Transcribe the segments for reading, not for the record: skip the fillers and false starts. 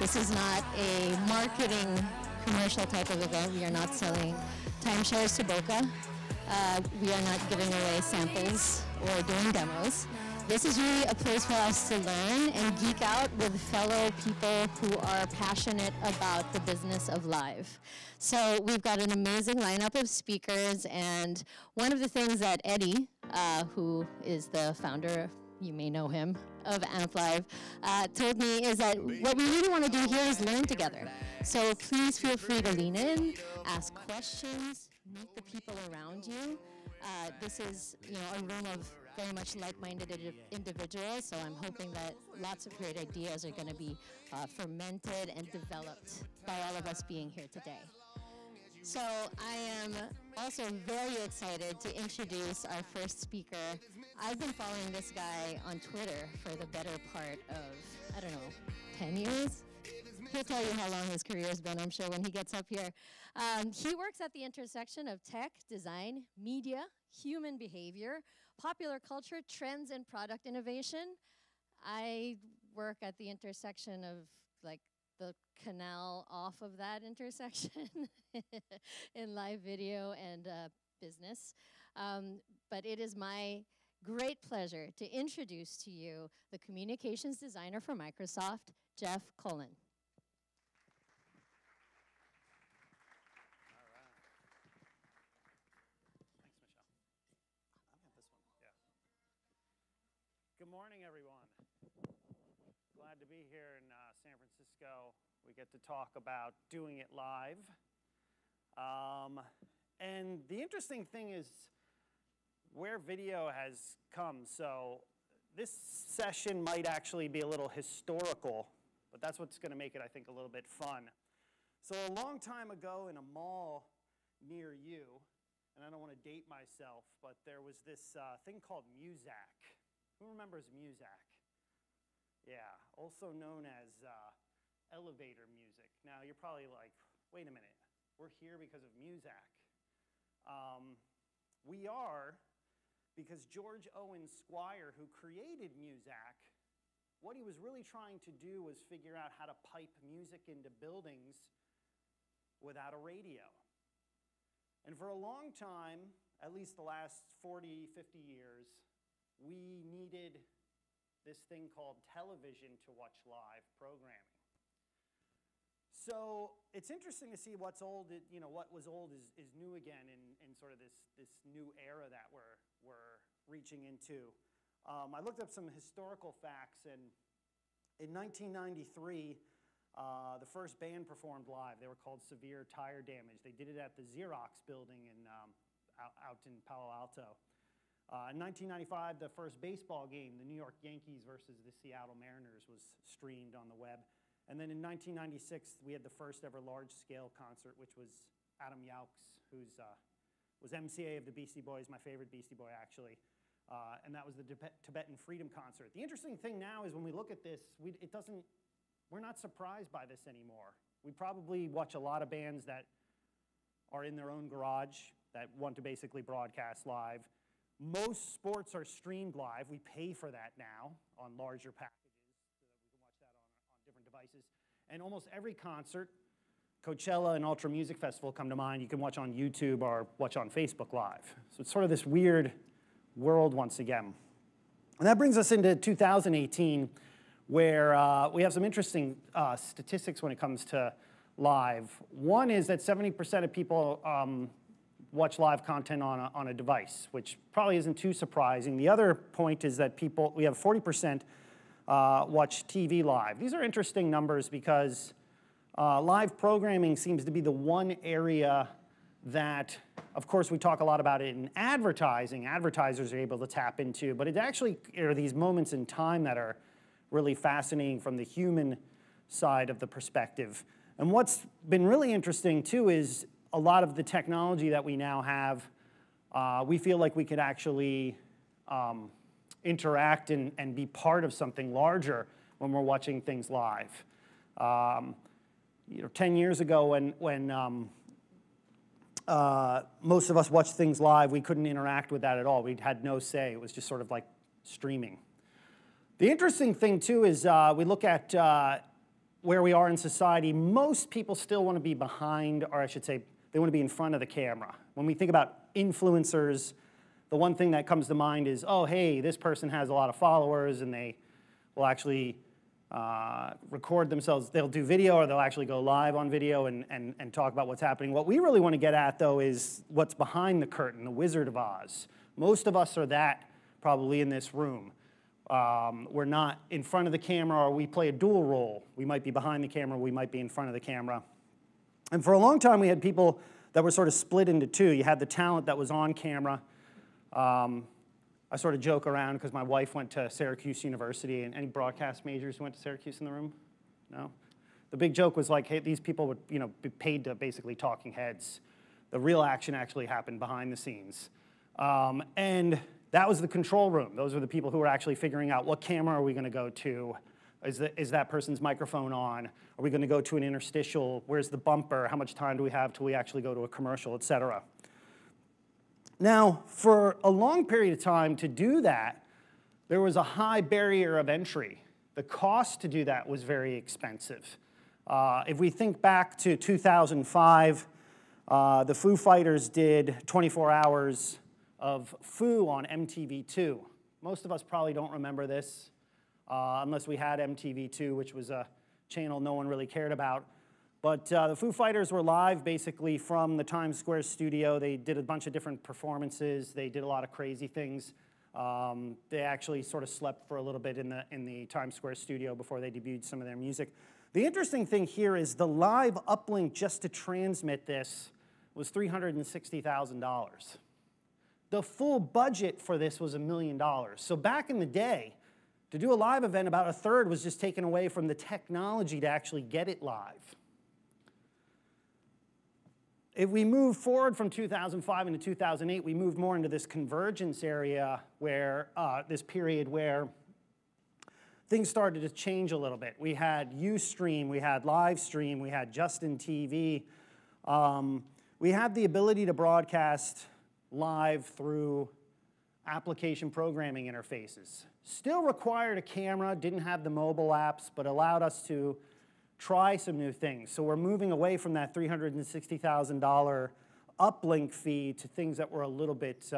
This is not a marketing commercial type of event. We are not selling timeshares to Boca. We are not giving away samples or doing demos. This is really a place for us to learn and geek out with fellow people who are passionate about the business of live. So we've got an amazing lineup of speakers, and one of the things that Eddie, who is the founder, you may know him, of Amp Live, told me is that what we really want to do here is learn together. So please feel free to lean in, ask questions, meet the people around you. This is, a room of very much like-minded individuals, so I'm hoping that lots of great ideas are going to be fermented and developed by all of us being here today. So I am also very excited to introduce our first speaker. I've been following this guy on Twitter for the better part of, 10 years? He'll tell you how long his career has been, I'm sure, when he gets up here. He works at the intersection of tech, design, media, human behavior, popular culture, trends, and product innovation. I work at the intersection of, the canal off of that intersection in live video and business. But it is my great pleasure to introduce to you the communications designer for Microsoft, Jeff Cullen. Good morning, everyone. Glad to be here in San Francisco. We get to talk about doing it live. And the interesting thing is where video has come. So this session might actually be a little historical, but that's what's going to make it, I think, a little bit fun. So a long time ago in a mall near you, and I don't want to date myself, but there was this thing called Muzak. Who remembers Muzak? Yeah, also known as elevator music. Now, you're probably like, wait a minute, we're here because of Muzak. We are because George Owen Squire, who created Muzak, what he was really trying to do was figure out how to pipe music into buildings without a radio. And for a long time, at least the last 40, 50 years, we needed this thing called television to watch live programming. So it's interesting to see what's old, what was old is new again in sort of this new era that we're reaching into. I looked up some historical facts, and in 1993, the first band performed live. They were called Severe Tire Damage. They did it at the Xerox building out in Palo Alto. In 1995, the first baseball game, the New York Yankees versus the Seattle Mariners, was streamed on the web. And then in 1996, we had the first ever large-scale concert, which was Adam Yauch's, who was MCA of the Beastie Boys, my favorite Beastie Boy, actually. And that was the Tibetan Freedom Concert. The interesting thing now is when we look at this, we're not surprised by this anymore. We probably watch a lot of bands that are in their own garage that want to basically broadcast live. Most sports are streamed live. We pay for that now on larger packages so that we can watch that on different devices. And almost every concert, Coachella and Ultra Music Festival come to mind, you can watch on YouTube or watch on Facebook Live. So it's sort of this weird world once again. And that brings us into 2018, where we have some interesting statistics when it comes to live. One is that 70% of people watch live content on a device, which probably isn't too surprising. The other point is that we have 40% watch TV live. These are interesting numbers because live programming seems to be the one area that, of course, we talk a lot about it in advertising. Advertisers are able to tap into, but it actually are these moments in time that are really fascinating from the human side of the perspective. And what's been really interesting, too, is a lot of the technology that we now have, we feel like we could actually interact and be part of something larger when we're watching things live. 10 years ago when most of us watched things live, we couldn't interact with that at all. We had no say. It was just sort of like streaming. The interesting thing, too, is we look at where we are in society, most people still want to be behind, or I should say, they want to be in front of the camera. When we think about influencers, the one thing that comes to mind is, oh, hey, this person has a lot of followers, and they will actually record themselves. They'll do video, or they'll actually go live on video and talk about what's happening. What we really want to get at, though, is what's behind the curtain, the Wizard of Oz. Most of us are that probably in this room. We're not in front of the camera, or we play a dual role. We might be behind the camera, we might be in front of the camera. And for a long time, we had people that were sort of split into two. You had the talent that was on camera. I sort of joke around because my wife went to Syracuse University, and any broadcast majors who went to Syracuse in the room? No? The big joke was like, hey, these people would be paid to basically talking heads. The real action actually happened behind the scenes. And that was the control room. Those were the people who were actually figuring out what camera are we going to go to? Is that person's microphone on? Are we going to go to an interstitial? Where's the bumper? How much time do we have till we actually go to a commercial, et cetera? Now, for a long period of time to do that, there was a high barrier of entry. The cost to do that was very expensive. If we think back to 2005, the Foo Fighters did 24 hours of Foo on MTV2. Most of us probably don't remember this, unless we had MTV2, which was a channel no one really cared about. But the Foo Fighters were live basically from the Times Square studio. They did a bunch of different performances. They did a lot of crazy things. They actually sort of slept for a little bit in the Times Square studio before they debuted some of their music. The interesting thing here is the live uplink just to transmit this was $360,000. The full budget for this was $1 million. So back in the day, to do a live event, about a third was just taken away from the technology to actually get it live. If we move forward from 2005 into 2008, we moved more into this convergence area where, this period where things started to change a little bit. We had Ustream, we had Livestream, we had Justin TV. We had the ability to broadcast live through application programming interfaces. Still required a camera, didn't have the mobile apps, but allowed us to try some new things. So we're moving away from that $360,000 uplink fee to things that were a little bit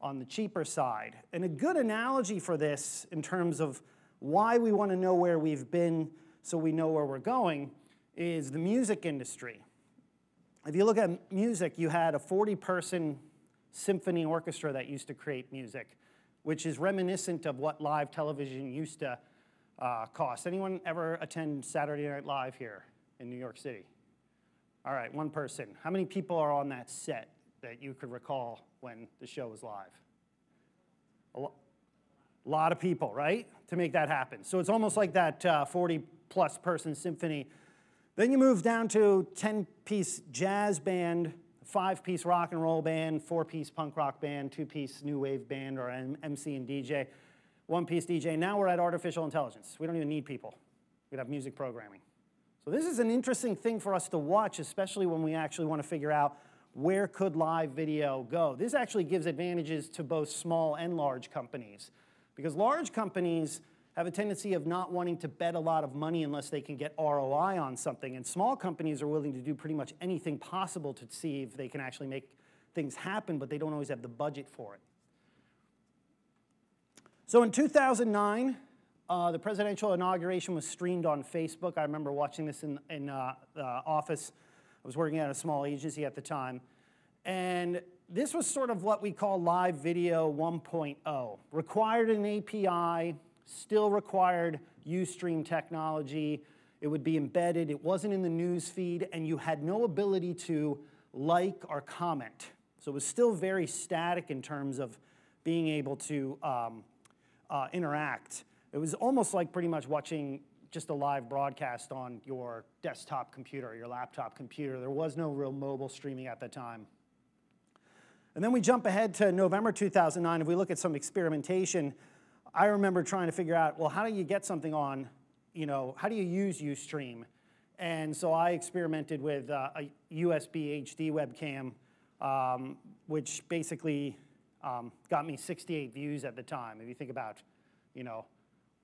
on the cheaper side. And a good analogy for this in terms of why we want to know where we've been so we know where we're going is the music industry. If you look at music, you had a 40-person symphony orchestra that used to create music, which is reminiscent of what live television used to cost. Anyone ever attend Saturday Night Live here in New York City? All right, one person. How many people are on that set that you could recall when the show was live? A lot of people, right, to make that happen. So it's almost like that 40-plus person symphony. Then you move down to 10-piece jazz band, 5-piece rock and roll band, 4-piece punk rock band, 2-piece new wave band or MC and DJ. 1-piece DJ. Now we're at artificial intelligence. We don't even need people. We'd have music programming. So this is an interesting thing for us to watch, especially when we actually want to figure out where could live video go. This actually gives advantages to both small and large companies, because large companies have a tendency of not wanting to bet a lot of money unless they can get ROI on something, and small companies are willing to do pretty much anything possible to see if they can actually make things happen, but they don't always have the budget for it. So in 2009, the presidential inauguration was streamed on Facebook. I remember watching this in the office. I was working at a small agency at the time. And this was sort of what we call live video 1.0. Required an API, still required Ustream technology. It would be embedded. It wasn't in the news feed, and you had no ability to like or comment. So it was still very static in terms of being able to interact. It was almost like pretty much watching just a live broadcast on your desktop computer or your laptop computer. There was no real mobile streaming at the time. And then we jump ahead to November 2009. If we look at some experimentation, I remember trying to figure out, well, how do you get something on, how do you use Ustream? And so I experimented with a USB HD webcam, which basically got me 68 views at the time. If you think about,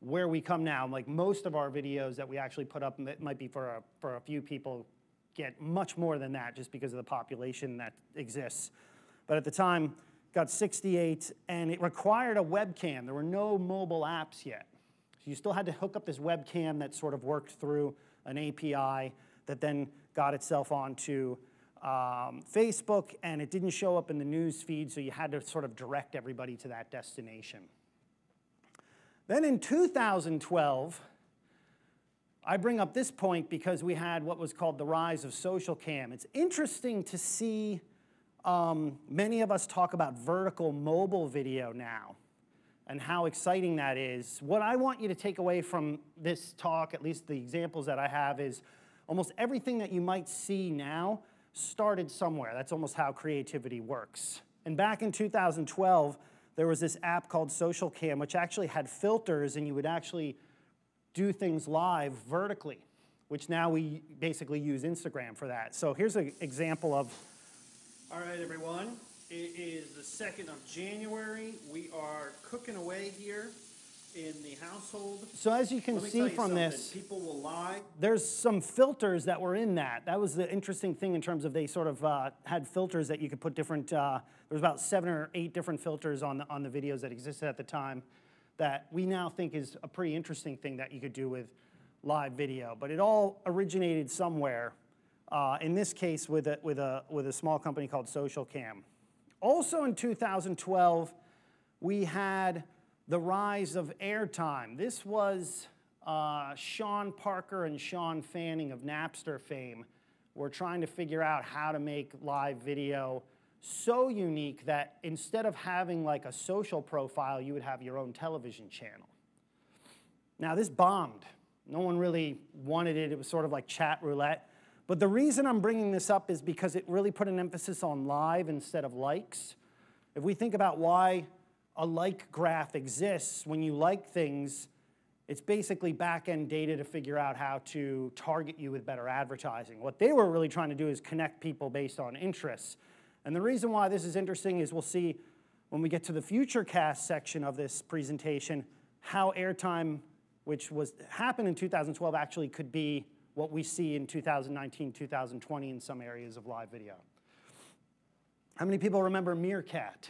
where we come now. Like most of our videos that we actually put up, it might be for a few people, get much more than that just because of the population that exists. But at the time, got 68, and it required a webcam. There were no mobile apps yet. So you still had to hook up this webcam that sort of worked through an API that then got itself onto Facebook, and it didn't show up in the news feed, so you had to sort of direct everybody to that destination. Then in 2012, I bring up this point because we had what was called the rise of social cam. It's interesting to see many of us talk about vertical mobile video now and how exciting that is. What I want you to take away from this talk, at least the examples that I have, is almost everything that you might see now started somewhere. That's almost how creativity works. And back in 2012, there was this app called Social Cam, which actually had filters, and you would actually do things live vertically, which now we basically use Instagram for that. So here's an example of, all right, everyone, it is the 2nd of January. We are cooking away here in the household. So as you can see from this, people will lie. There's some filters that were in that. That was the interesting thing in terms of they sort of had filters that you could put different, there was about 7 or 8 different filters on the videos that existed at the time that we now think is a pretty interesting thing that you could do with live video. But it all originated somewhere, in this case with a small company called Social Cam. Also in 2012, we had the rise of airtime. This was Sean Parker and Sean Fanning of Napster fame were trying to figure out how to make live video so unique that instead of having like a social profile, you would have your own television channel. Now this bombed. No one really wanted it. It was sort of like chat roulette. But the reason I'm bringing this up is because it really put an emphasis on live instead of likes. If we think about why a like graph exists, when you like things, it's basically back-end data to figure out how to target you with better advertising. What they were really trying to do is connect people based on interests. And the reason why this is interesting is we'll see when we get to the future cast section of this presentation how airtime, which happened in 2012, actually could be what we see in 2019, 2020 in some areas of live video. How many people remember Meerkat?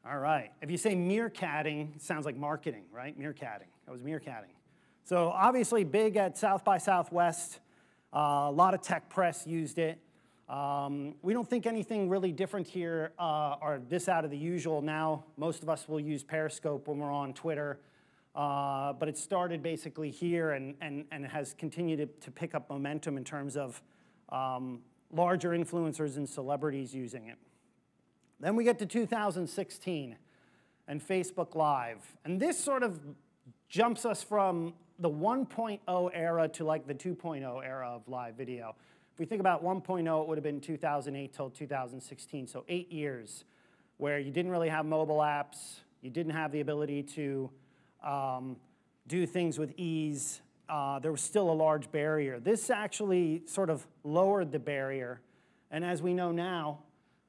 All right. If you say meerkatting, it sounds like marketing, right? Meerkatting. That was meerkatting. So obviously big at South by Southwest. A lot of tech press used it. We don't think anything really different here or this out of the usual. Now most of us will use Periscope when we're on Twitter. But it started basically here and it has continued to pick up momentum in terms of larger influencers and celebrities using it. Then we get to 2016 and Facebook Live. And this sort of jumps us from the 1.0 era to like the 2.0 era of live video. If we think about 1.0, it would have been 2008 till 2016, so 8 years where you didn't really have mobile apps, you didn't have the ability to do things with ease. There was still a large barrier. This actually sort of lowered the barrier, and as we know now,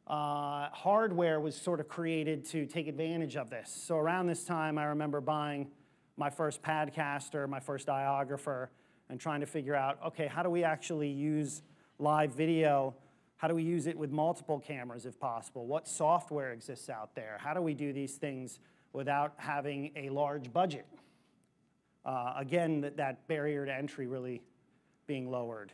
hardware was sort of created to take advantage of this. So around this time, I remember buying my first Padcaster, my first diographer, and trying to figure out, okay, how do we actually use live video? How do we use it with multiple cameras if possible? What software exists out there? How do we do these things without having a large budget? Again, that barrier to entry really being lowered.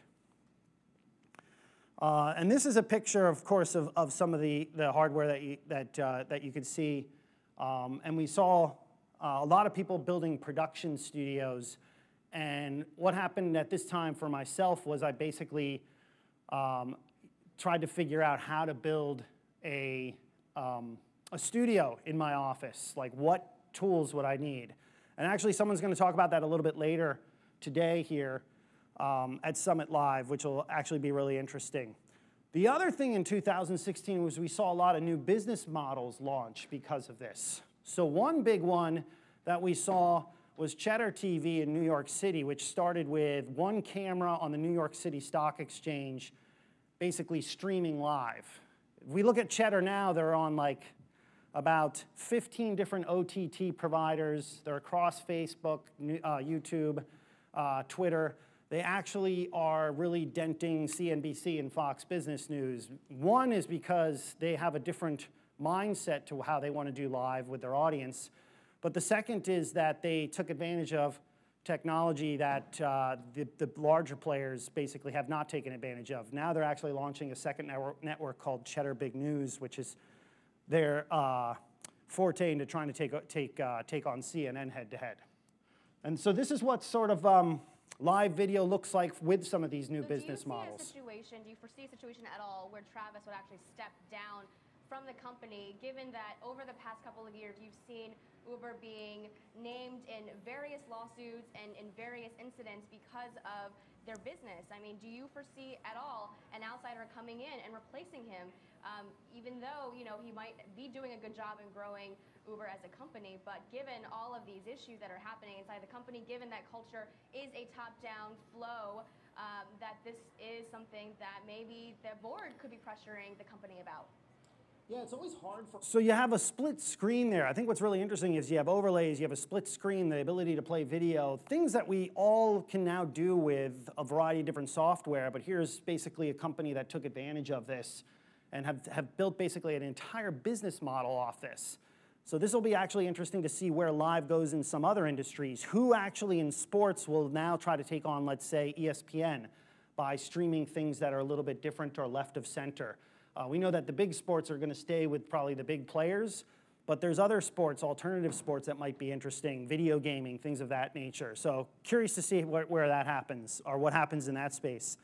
And this is a picture, of course, of some of the hardware that you could see. And we saw a lot of people building production studios. And what happened at this time for myself was I basically tried to figure out how to build a studio in my office. Like, what tools would I need? And actually, someone's going to talk about that a little bit later today here at SummitLive, which will actually be really interesting. The other thing in 2016 was we saw a lot of new business models launch because of this. So one big one that we saw was Cheddar TV in New York City, which started with one camera on the New York City Stock Exchange, basically streaming live. If we look at Cheddar now, they're on like about 15 different OTT providers. They're across Facebook, YouTube, Twitter. They actually are really denting CNBC and Fox Business News. One is because they have a different mindset to how they want to do live with their audience. But the second is that they took advantage of technology that the larger players basically have not taken advantage of. Now they're actually launching a second network called Cheddar Big News, which is their forte into trying to take on CNN head-to-head. And so this is what sort of live video looks like with some of these new business models. Do you foresee a situation at all where Travis would actually step down from the company, given that over the past couple of years you've seen Uber being named in various lawsuits and in various incidents because of their business? I mean, do you foresee at all an outsider coming in and replacing him, even though, you know, he might be doing a good job in growing Uber as a company, but given all of these issues that are happening inside the company, given that culture is a top-down flow, that this is something that maybe the board could be pressuring the company about? Yeah, it's always hard for... So you have a split screen there. I think what's really interesting is you have overlays, you have a split screen, the ability to play video, things that we all can now do with a variety of different software, but here's basically a company that took advantage of this and have built basically an entire business model off this. So this will be actually interesting to see where live goes in some other industries. Who actually in sports will now try to take on, let's say, ESPN by streaming things that are a little bit different or left of center? We know that the big sports are going to stay with probably the big players, but there's other sports, alternative sports that might be interesting, video gaming, things of that nature. So curious to see where that happens or what happens in that space.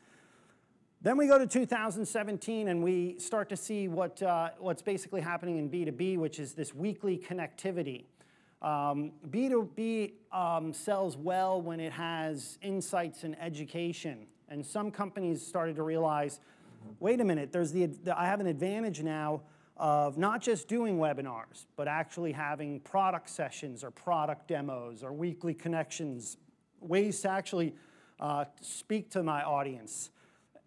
Then we go to 2017 and we start to see what's basically happening in B2B, which is this weekly connectivity. B2B sells well when it has insights and education. And some companies started to realize, wait a minute, I have an advantage now of not just doing webinars, but actually having product sessions or product demos or weekly connections, ways to actually speak to my audience.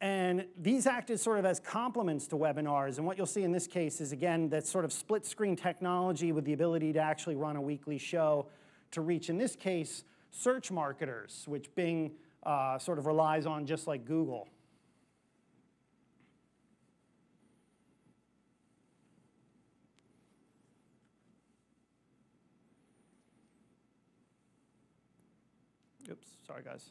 And these act as sort of as complements to webinars. And what you'll see in this case is, again, that sort of split screen technology with the ability to actually run a weekly show to reach, in this case, search marketers, which Bing sort of relies on just like Google. Oops, sorry guys.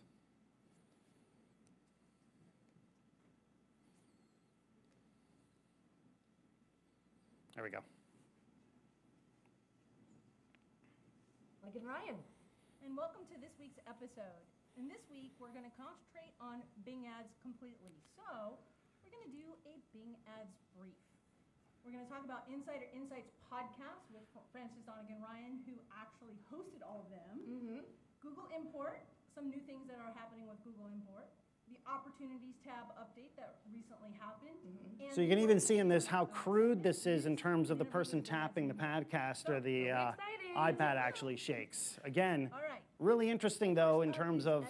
There we go. Again, Ryan, and welcome to this week's episode. And this week, we're going to concentrate on Bing ads completely. So we're going to do a Bing ads brief. We're going to talk about Insider Insights podcast with Francis Donegan Ryan, who actually hosted all of them. Google Import, some new things that are happening with Google Import. The Opportunities tab update that recently happened. So you can even see in this how crude this is in terms of the person tapping the podcast or the iPad actually shakes. Again, really interesting though in terms of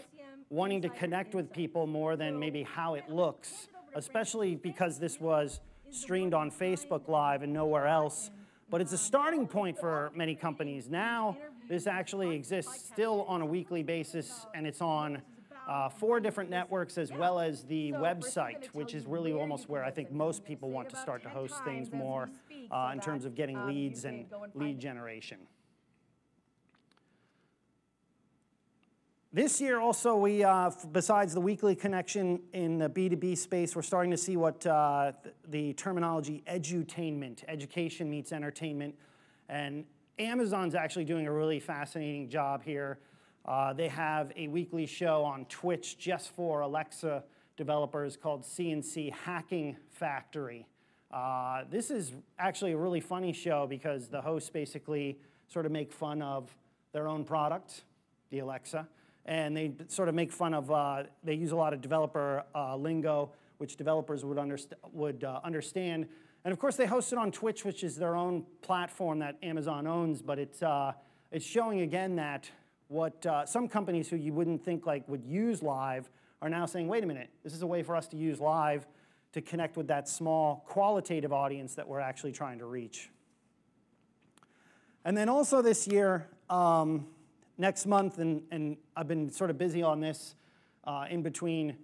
wanting to connect with people more than maybe how it looks, especially because this was streamed on Facebook Live and nowhere else. But it's a starting point for many companies. Now this actually exists still on a weekly basis, and it's on 4 different networks as well as the website, which is really almost where I think most people want to start to host things more in terms of getting leads and lead generation. This year also, we, besides the weekly connection in the B2B space, we're starting to see what the terminology edutainment, education meets entertainment. And Amazon's actually doing a really fascinating job here. They have a weekly show on Twitch just for Alexa developers called CNC Hacking Factory. This is actually a really funny show because the hosts basically sort of make fun of their own product, the Alexa, and they sort of make fun of, they use a lot of developer lingo, which developers would understand. And of course, they host it on Twitch, which is their own platform that Amazon owns, but it's showing again that what some companies who you wouldn't think like would use live are now saying, wait a minute, this is a way for us to use live to connect with that small qualitative audience that we're actually trying to reach. And then also this year, next month, and I've been sort of busy on this in between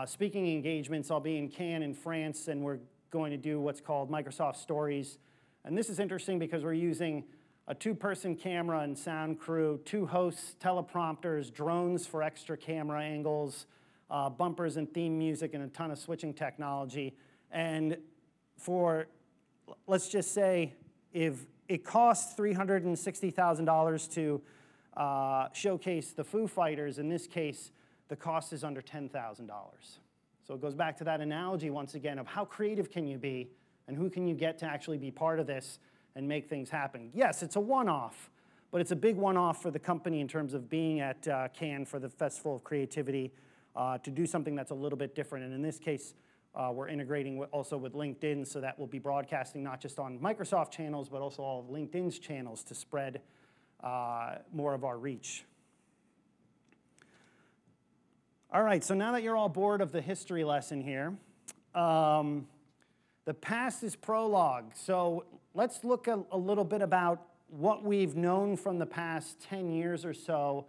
speaking engagements. I'll be in Cannes in France, and we're going to do what's called Microsoft Stories. And this is interesting because we're using a 2-person camera and sound crew, 2 hosts, teleprompters, drones for extra camera angles, bumpers and theme music, and a ton of switching technology. And for, let's just say, if it costs $360,000 to showcase the Foo Fighters, in this case, the cost is under $10,000. So it goes back to that analogy once again of how creative can you be and who can you get to actually be part of this and make things happen. Yes, it's a one-off, but it's a big one-off for the company in terms of being at Cannes for the Festival of Creativity to do something that's a little bit different. And in this case, we're integrating also with LinkedIn, so that we'll be broadcasting not just on Microsoft channels, but also all of LinkedIn's channels to spread more of our reach. All right, so now that you're all bored of the history lesson here, the past is prologue. So let's look a little bit about what we've known from the past 10 years or so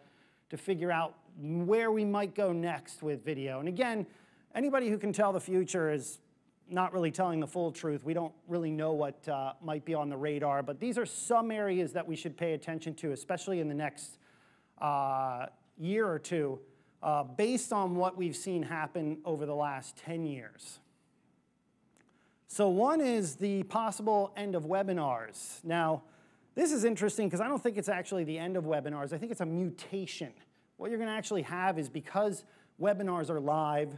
to figure out where we might go next with video. And again, anybody who can tell the future is not really telling the full truth. We don't really know what might be on the radar, but these are some areas that we should pay attention to, especially in the next year or two, based on what we've seen happen over the last 10 years. So one is the possible end of webinars. Now, this is interesting because I don't think it's actually the end of webinars. I think it's a mutation. What you're going to actually have is, because webinars are live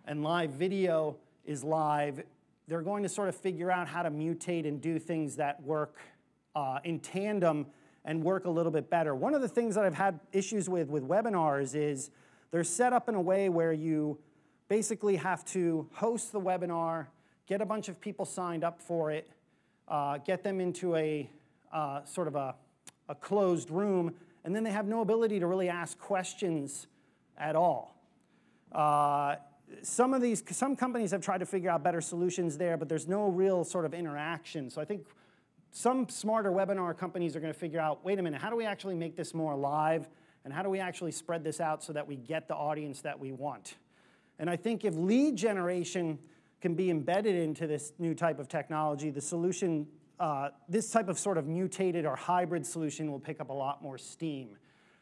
and live video is live, they're going to sort of figure out how to mutate and do things that work in tandem and work a little bit better. One of the things that I've had issues with webinars is they're set up in a way where you basically have to host the webinar, get a bunch of people signed up for it, get them into a sort of a closed room, and then they have no ability to really ask questions at all. Some companies have tried to figure out better solutions there, but there's no real sort of interaction. So I think some smarter webinar companies are going to figure out, wait a minute, how do we actually make this more live, and how do we actually spread this out so that we get the audience that we want? And I think if lead generation can be embedded into this new type of technology, the solution, this type of sort of mutated or hybrid solution will pick up a lot more steam.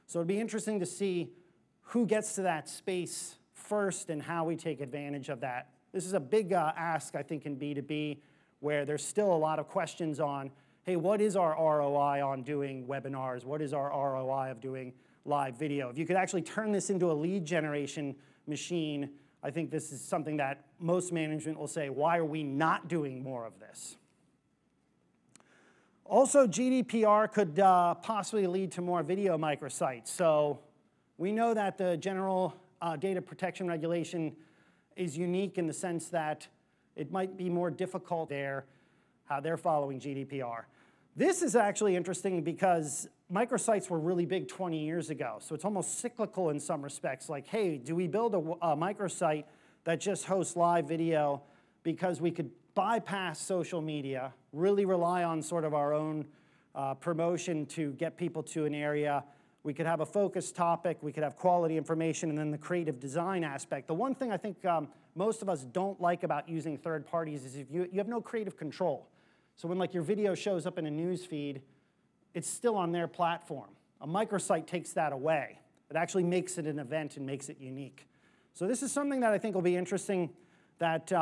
So it'd be interesting to see who gets to that space first and how we take advantage of that. This is a big ask, I think, in B2B, where there's still a lot of questions on, hey, what is our ROI on doing webinars? What is our ROI of doing live video? If you could actually turn this into a lead generation machine, I think this is something that most management will say, why are we not doing more of this? Also, GDPR could possibly lead to more video microsites. So we know that the general data protection regulation is unique in the sense that it might be more difficult there, how they're following GDPR. This is actually interesting because microsites were really big 20 years ago, so it's almost cyclical in some respects. Like, hey, do we build a microsite that just hosts live video because we could bypass social media, really rely on sort of our own promotion to get people to an area? We could have a focused topic, we could have quality information, and then the creative design aspect. The one thing I think most of us don't like about using third parties is if you have no creative control. So when like your video shows up in a news feed, it's still on their platform. A microsite takes that away. It actually makes it an event and makes it unique. So this is something that I think will be interesting that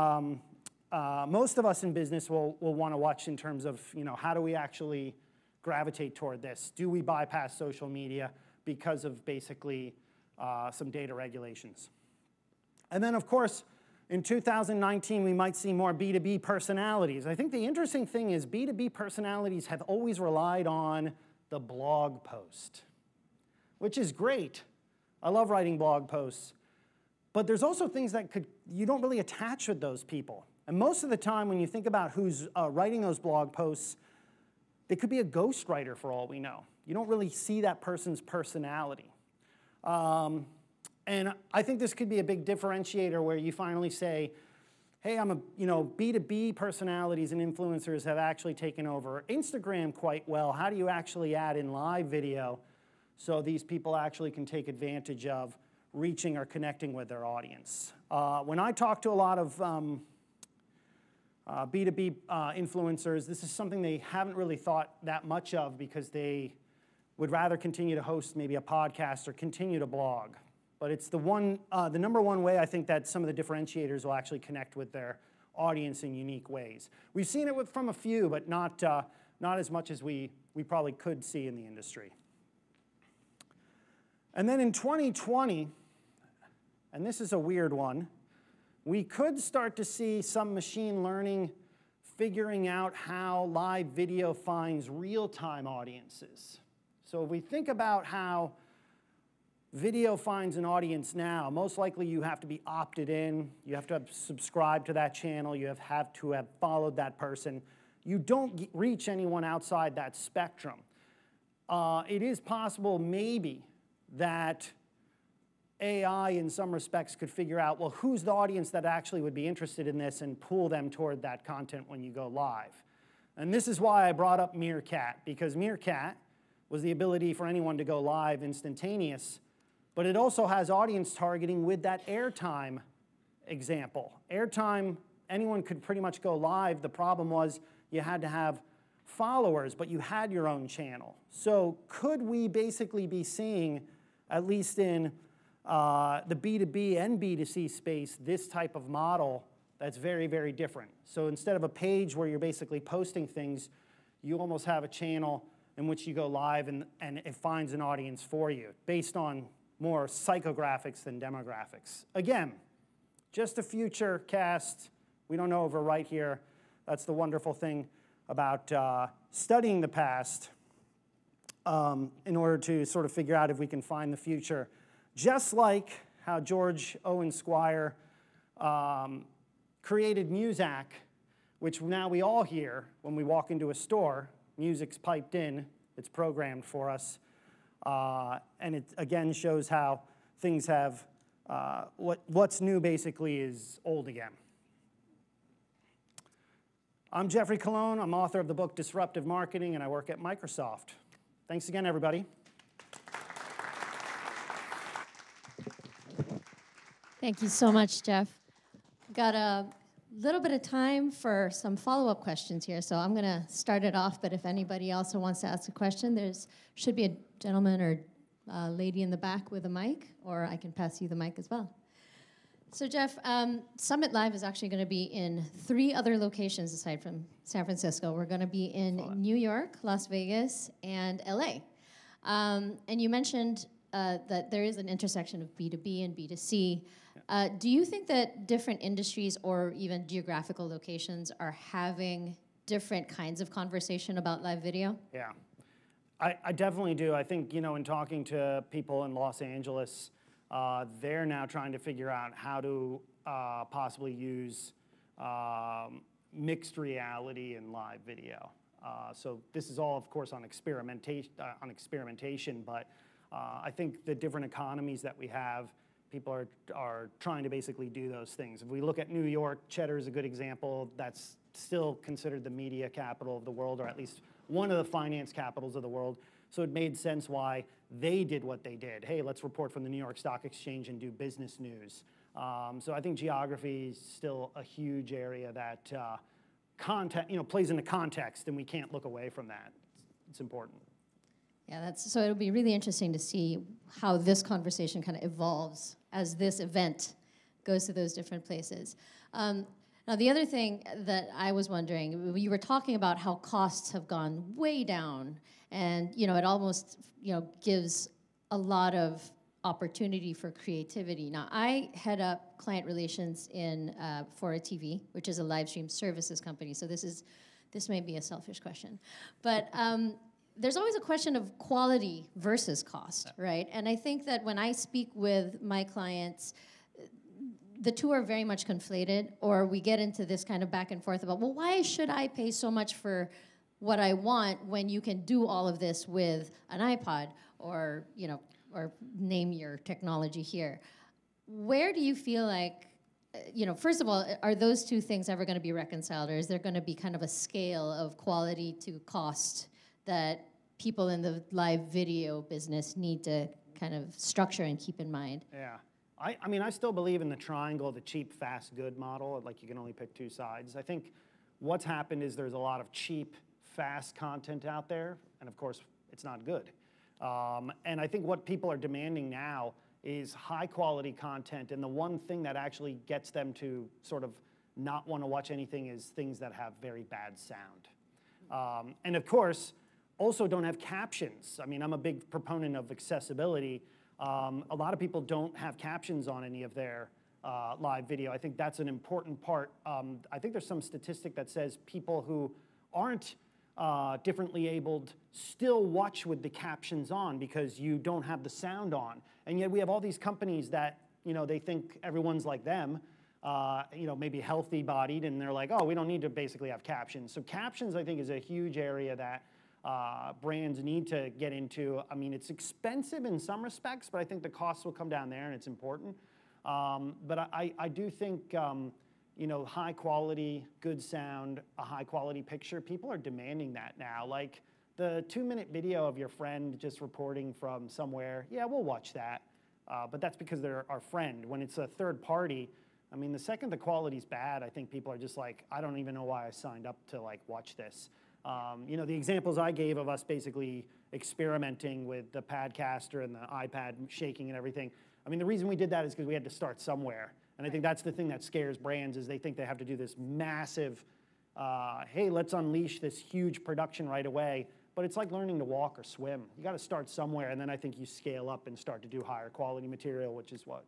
most of us in business will want to watch in terms of, how do we actually gravitate toward this? Do we bypass social media because of basically some data regulations? And then, of course, in 2019, we might see more B2B personalities. I think the interesting thing is B2B personalities have always relied on the blog post, which is great. I love writing blog posts. But there's also things that you don't really attach with those people. And most of the time, when you think about who's writing those blog posts, they could be a ghostwriter for all we know. You don't really see that person's personality. And I think this could be a big differentiator where you finally say, hey, B2B personalities and influencers have actually taken over Instagram quite well. How do you actually add in live video so these people actually can take advantage of reaching or connecting with their audience? When I talk to a lot of B2B influencers, this is something they haven't really thought that much of because they would rather continue to host maybe a podcast or continue to blog. But it's the number one way I think that some of the differentiators will actually connect with their audience in unique ways. We've seen it from a few, but not as much as we probably could see in the industry. And then in 2020, and this is a weird one, we could start to see some machine learning figuring out how live video finds real-time audiences. So if we think about how video finds an audience now, most likely you have to be opted in, you have to have subscribed to that channel, you have to have followed that person. You don't reach anyone outside that spectrum. It is possible maybe that AI in some respects could figure out, well, who's the audience that actually would be interested in this and pull them toward that content when you go live. And this is why I brought up Meerkat, because Meerkat was the ability for anyone to go live instantaneous, but it also has audience targeting with that airtime example. Airtime, anyone could pretty much go live. The problem was you had to have followers, but you had your own channel. So could we basically be seeing, at least in the B2B and B2C space, this type of model that's very, very different? So instead of a page where you're basically posting things, you almost have a channel in which you go live and it finds an audience for you based on more psychographics than demographics. Again, just a future cast. We don't know over right here. That's the wonderful thing about studying the past in order to sort of figure out if we can find the future. Just like how George Owen Squire created Muzak, which now we all hear when we walk into a store. Music's piped in, it's programmed for us. And it, again, shows how things have, what's new basically is old again. I'm Jeffrey Colon. I'm author of the book Disruptive Marketing, and I work at Microsoft. Thanks again, everybody. Thank you so much, Jeff. Got a little bit of time for some follow-up questions here, so I'm going to start it off, but if anybody also wants to ask a question, there should be a gentleman or lady in the back with a mic, or I can pass you the mic as well. So Jeff, SummitLive is actually going to be in 3 other locations aside from San Francisco. We're going to be in New York, Las Vegas, and LA. And you mentioned that there is an intersection of B2B and B2C. Do you think that different industries or even geographical locations are having different kinds of conversation about live video? Yeah, I definitely do. I think, in talking to people in Los Angeles, they're now trying to figure out how to possibly use mixed reality in live video. So this is all, of course, on experimentation, but I think the different economies that we have, people are trying to basically do those things. If we look at New York, Cheddar is a good example. That's still considered the media capital of the world, or at least one of the finance capitals of the world. So it made sense why they did what they did. Hey, let's report from the New York Stock Exchange and do business news. So I think geography is still a huge area that plays into context, and we can't look away from that. It's important. Yeah, so it'll be really interesting to see how this conversation kind of evolves as this event goes to those different places. Now, the other thing that I was wondering, you were talking about how costs have gone way down, and it almost gives a lot of opportunity for creativity. Now, I head up client relations for a TV, which is a live stream services company. So this may be a selfish question, but there's always a question of quality versus cost, right? And I think that when I speak with my clients, the two are very much conflated, or we get into this kind of back and forth about, well, why should I pay so much for what I want when you can do all of this with an iPod or, or name your technology here? Where do you feel like first of all, are those two things ever going to be reconciled, or is there going to be kind of a scale of quality to cost that people in the live video business need to kind of structure and keep in mind? Yeah. I mean, I still believe in the triangle, the cheap, fast, good model. Like, you can only pick two sides. I think what's happened is there's a lot of cheap, fast content out there, and of course, it's not good. And I think what people are demanding now is high-quality content, and the one thing that actually gets them to sort of not want to watch anything is things that have very bad sound. And of course, also don't have captions. I mean, I'm a big proponent of accessibility. A lot of people don't have captions on any of their live video. I think that's an important part. I think there's some statistic that says people who aren't differently abled still watch with the captions on because you don't have the sound on. And yet we have all these companies that, they think everyone's like them, maybe healthy-bodied, and they're like, oh, we don't need to basically have captions. So captions, I think, is a huge area that brands need to get into. I mean, it's expensive in some respects, but I think the costs will come down there, and it's important. But I do think, high quality, good sound, a high quality picture, people are demanding that now. Like, the 2-minute video of your friend just reporting from somewhere, yeah, we'll watch that. But that's because they're our friend. When it's a third party, I mean, the second the quality's bad, I think people are just like, I don't even know why I signed up to watch this. The examples I gave of us basically experimenting with the Padcaster and the iPad shaking and everything. I mean, the reason we did that is because we had to start somewhere. And I think that's the thing that scares brands, is they think they have to do this massive, hey, let's unleash this huge production right away. But it's like learning to walk or swim. You got to start somewhere, and then I think you scale up and start to do higher quality material, which is what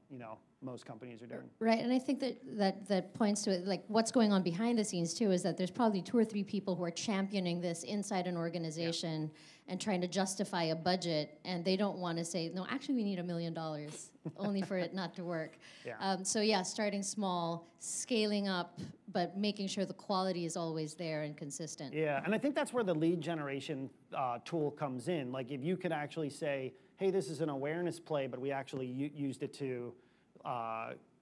most companies are doing. Right, and I think that points to it. Like, what's going on behind the scenes too is that there's probably 2 or 3 people who are championing this inside an organization and trying to justify a budget, and they don't want to say, no, actually we need $1 million only for it not to work. Yeah. So yeah, starting small, scaling up, but making sure the quality is always there and consistent. Yeah, and I think that's where the lead generation tool comes in. Like, if you could actually say, hey, this is an awareness play, but we actually used it to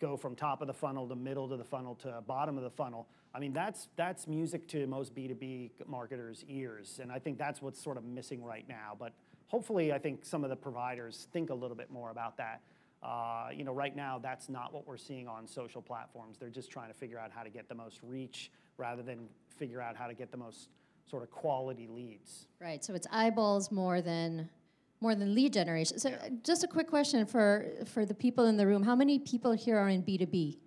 go from top of the funnel to middle to the funnel to bottom of the funnel. I mean, that's music to most B2B marketers' ears, and I think that's what's sort of missing right now. But hopefully, I think some of the providers think a little bit more about that. Right now, that's not what we're seeing on social platforms. They're just trying to figure out how to get the most reach rather than figure out how to get the most sort of quality leads. Right, so it's eyeballs more than lead generation. So just a quick question for the people in the room. How many people here are in B2B?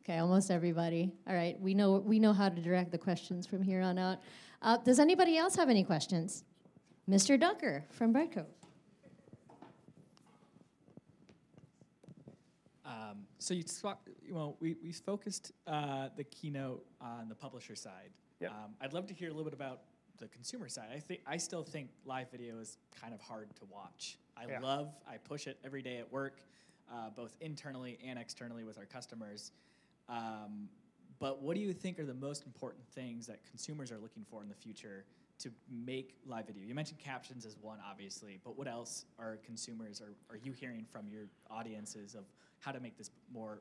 Okay, almost everybody. All right, we know how to direct the questions from here on out. Does anybody else have any questions? Mr. Ducker from Brightcove. So we focused the keynote on the publisher side. Yep. I'd love to hear a little bit about the consumer side. I still think live video is kind of hard to watch. I push it every day at work, both internally and externally with our customers. But what do you think are the most important things that consumers are looking for in the future to make live video? You mentioned captions as one, obviously, but what else are consumers, are you hearing from your audiences of how to make this more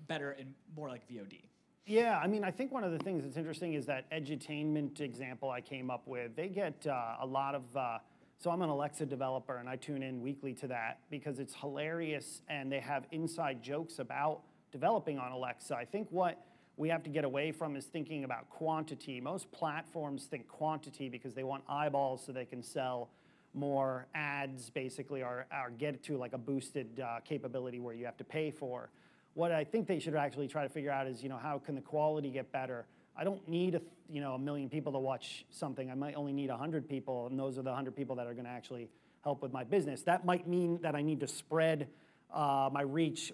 better and more like VOD? Yeah, I mean, I think one of the things that's interesting is that edutainment example I came up with. They get a lot of, so I'm an Alexa developer, and I tune in weekly to that because it's hilarious, and they have inside jokes about developing on Alexa. I think what we have to get away from is thinking about quantity. Most platforms think quantity because they want eyeballs so they can sell more ads, basically, or get it to like a boosted capability where you have to pay for. What I think they should actually try to figure out is, how can the quality get better? I don't need a million people to watch something. I might only need 100 people, and those are the 100 people that are going to actually help with my business. That might mean that I need to spread my reach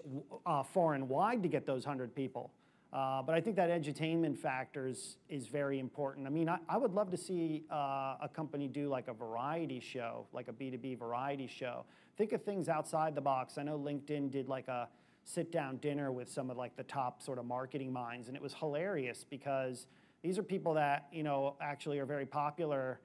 far and wide to get those 100 people. But I think that edutainment factor is very important. I mean, I would love to see a company do like a variety show, like a B2B variety show. Think of things outside the box. I know LinkedIn did like a sit-down dinner with some of like the top sort of marketing minds, and it was hilarious because these are people that actually are very popular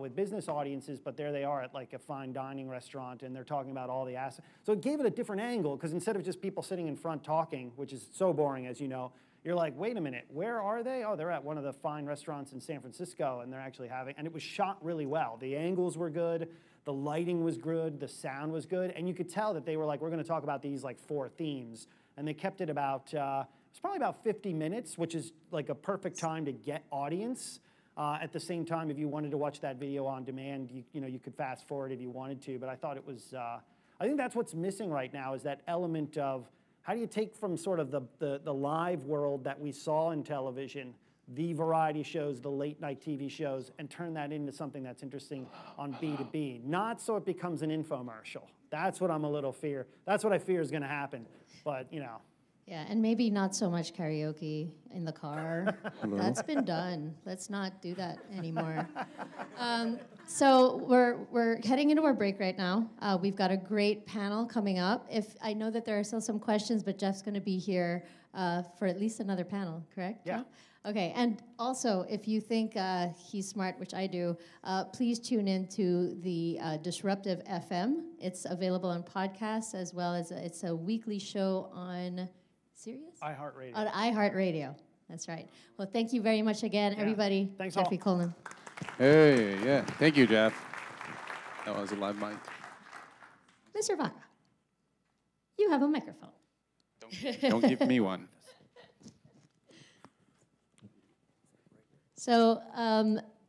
with business audiences, but there they are at like a fine dining restaurant, and they're talking about all the assets. So it gave it a different angle, because instead of just people sitting in front talking, which is so boring, as you know, you're like, wait a minute, where are they? Oh, they're at one of the fine restaurants in San Francisco, and they're actually having, and it was shot really well. The angles were good, the lighting was good, the sound was good, and you could tell that they were like, we're going to talk about these like 4 themes, and they kept it about, it's probably about 50 minutes, which is like a perfect time to get audience. At the same time, if you wanted to watch that video on demand, you could fast forward if you wanted to. But I thought it was, I think that's what's missing right now, is that element of how do you take from sort of the live world that we saw in television, the variety shows, the late night TV shows, and turn that into something that's interesting on B2B. Not so it becomes an infomercial. That's what I'm a little fear. That's what I fear is going to happen. But, you know. Yeah, and maybe not so much karaoke in the car. That's been done. Let's not do that anymore. So we're heading into our break right now. We've got a great panel coming up. I know that there are still some questions, but Jeff's going to be here for at least another panel, correct? Yeah. Jeff? Okay, and also, if you think he's smart, which I do, please tune in to the Disruptive FM. It's available on podcasts, as well as it's a weekly show on Sirius? iHeartRadio. On iHeartRadio. That's right. Well, thank you very much again, everybody. Thanks, Jeffrey all. Coleman. Hey, yeah. Thank you, Jeff. That was a live mic. Mr. Vaca, you have a microphone. Don't give me one. So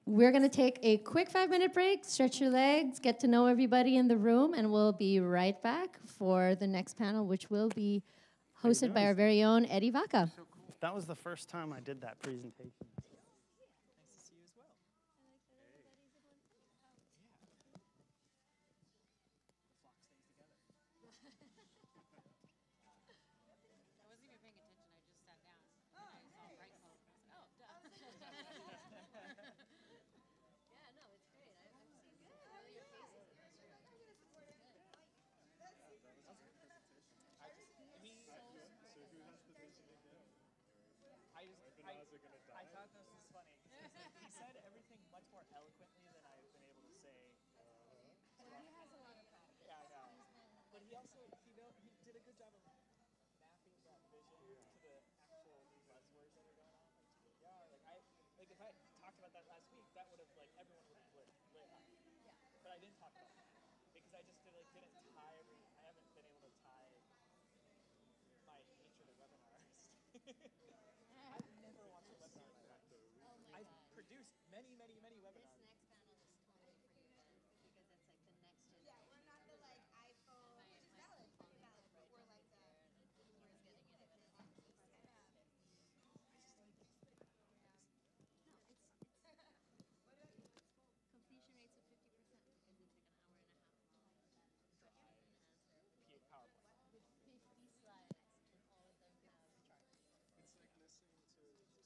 we're going to take a quick 5-minute break, stretch your legs, get to know everybody in the room, and we'll be right back for the next panel, which will be hosted by our very own Eddie Vaca. That was the first time I did that presentation. I thought this was funny. He said everything much more eloquently than I've been able to say. Well, he has a lot of practice. Yeah, I know. But he also, he did a good job of mapping that vision to the actual buzzwords that are going on, like GDPR. Like if I talked about that last week, that would have everyone would have lit up. Yeah. But I didn't talk about that because I just didn't tie I haven't been able to tie my nature to webinars. I've never watched a webinar in my life. I've produced many, many, many webinars. This next panel is totally for you then, because it's like the next generation. Yeah, we're not the iPhone, which is valid, but we're like the Completion rates of 50% because it's like an hour and a half long. PowerPoint. 50 slides, and all of them have charts. It's like listening to just a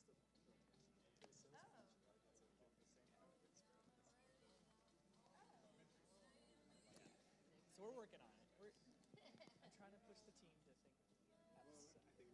So we're working on it. I'm trying to push the team to think. I think it was Kate.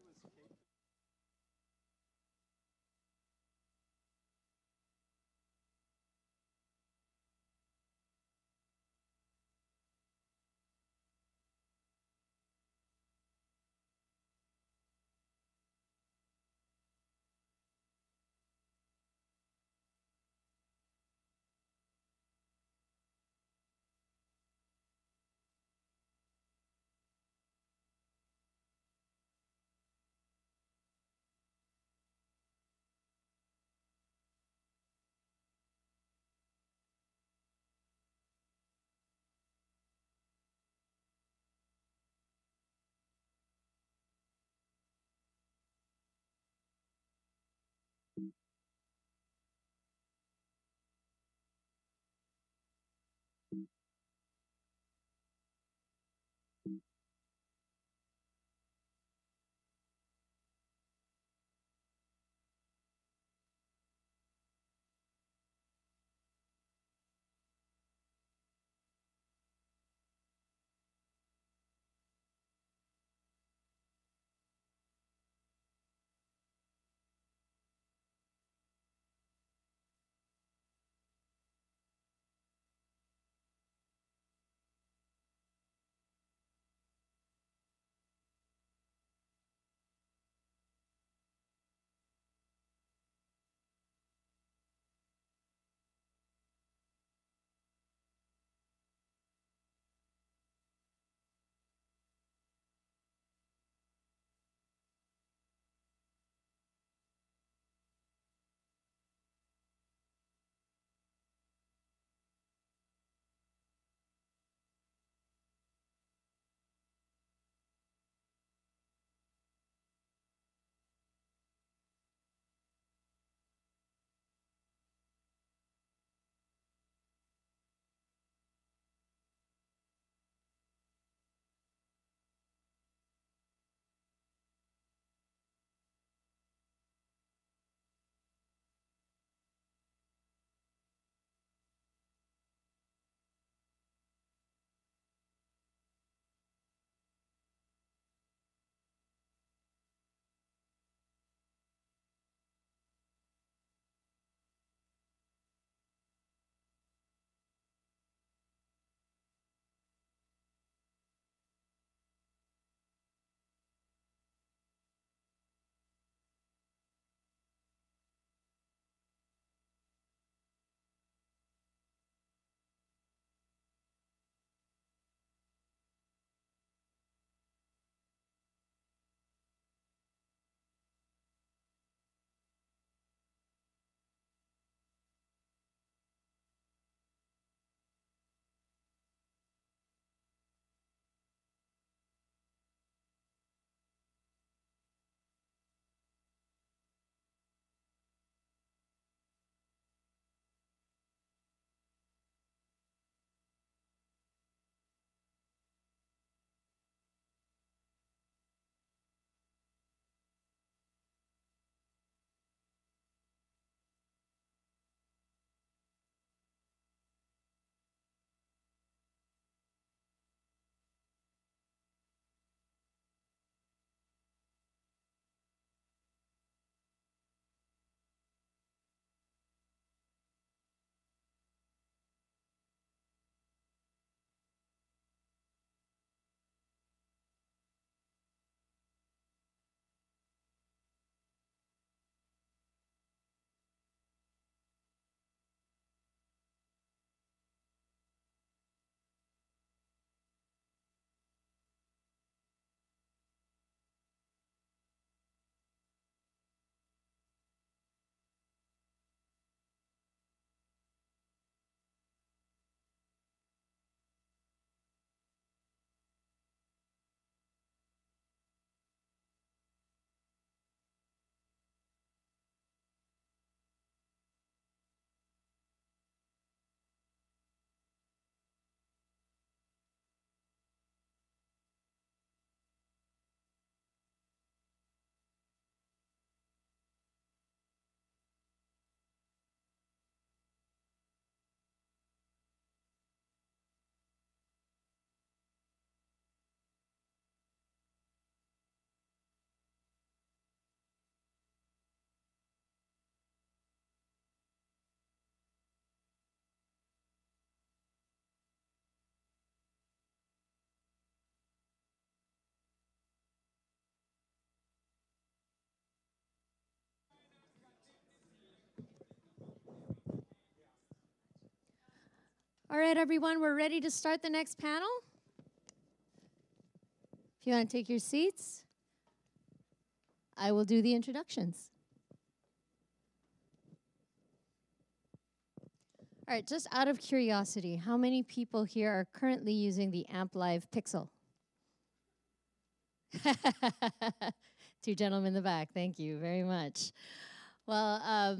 All right, everyone, we're ready to start the next panel. If you want to take your seats, I will do the introductions. All right, just out of curiosity, how many people here are currently using the SummitLive Pixel? 2 gentlemen in the back, thank you very much. Well,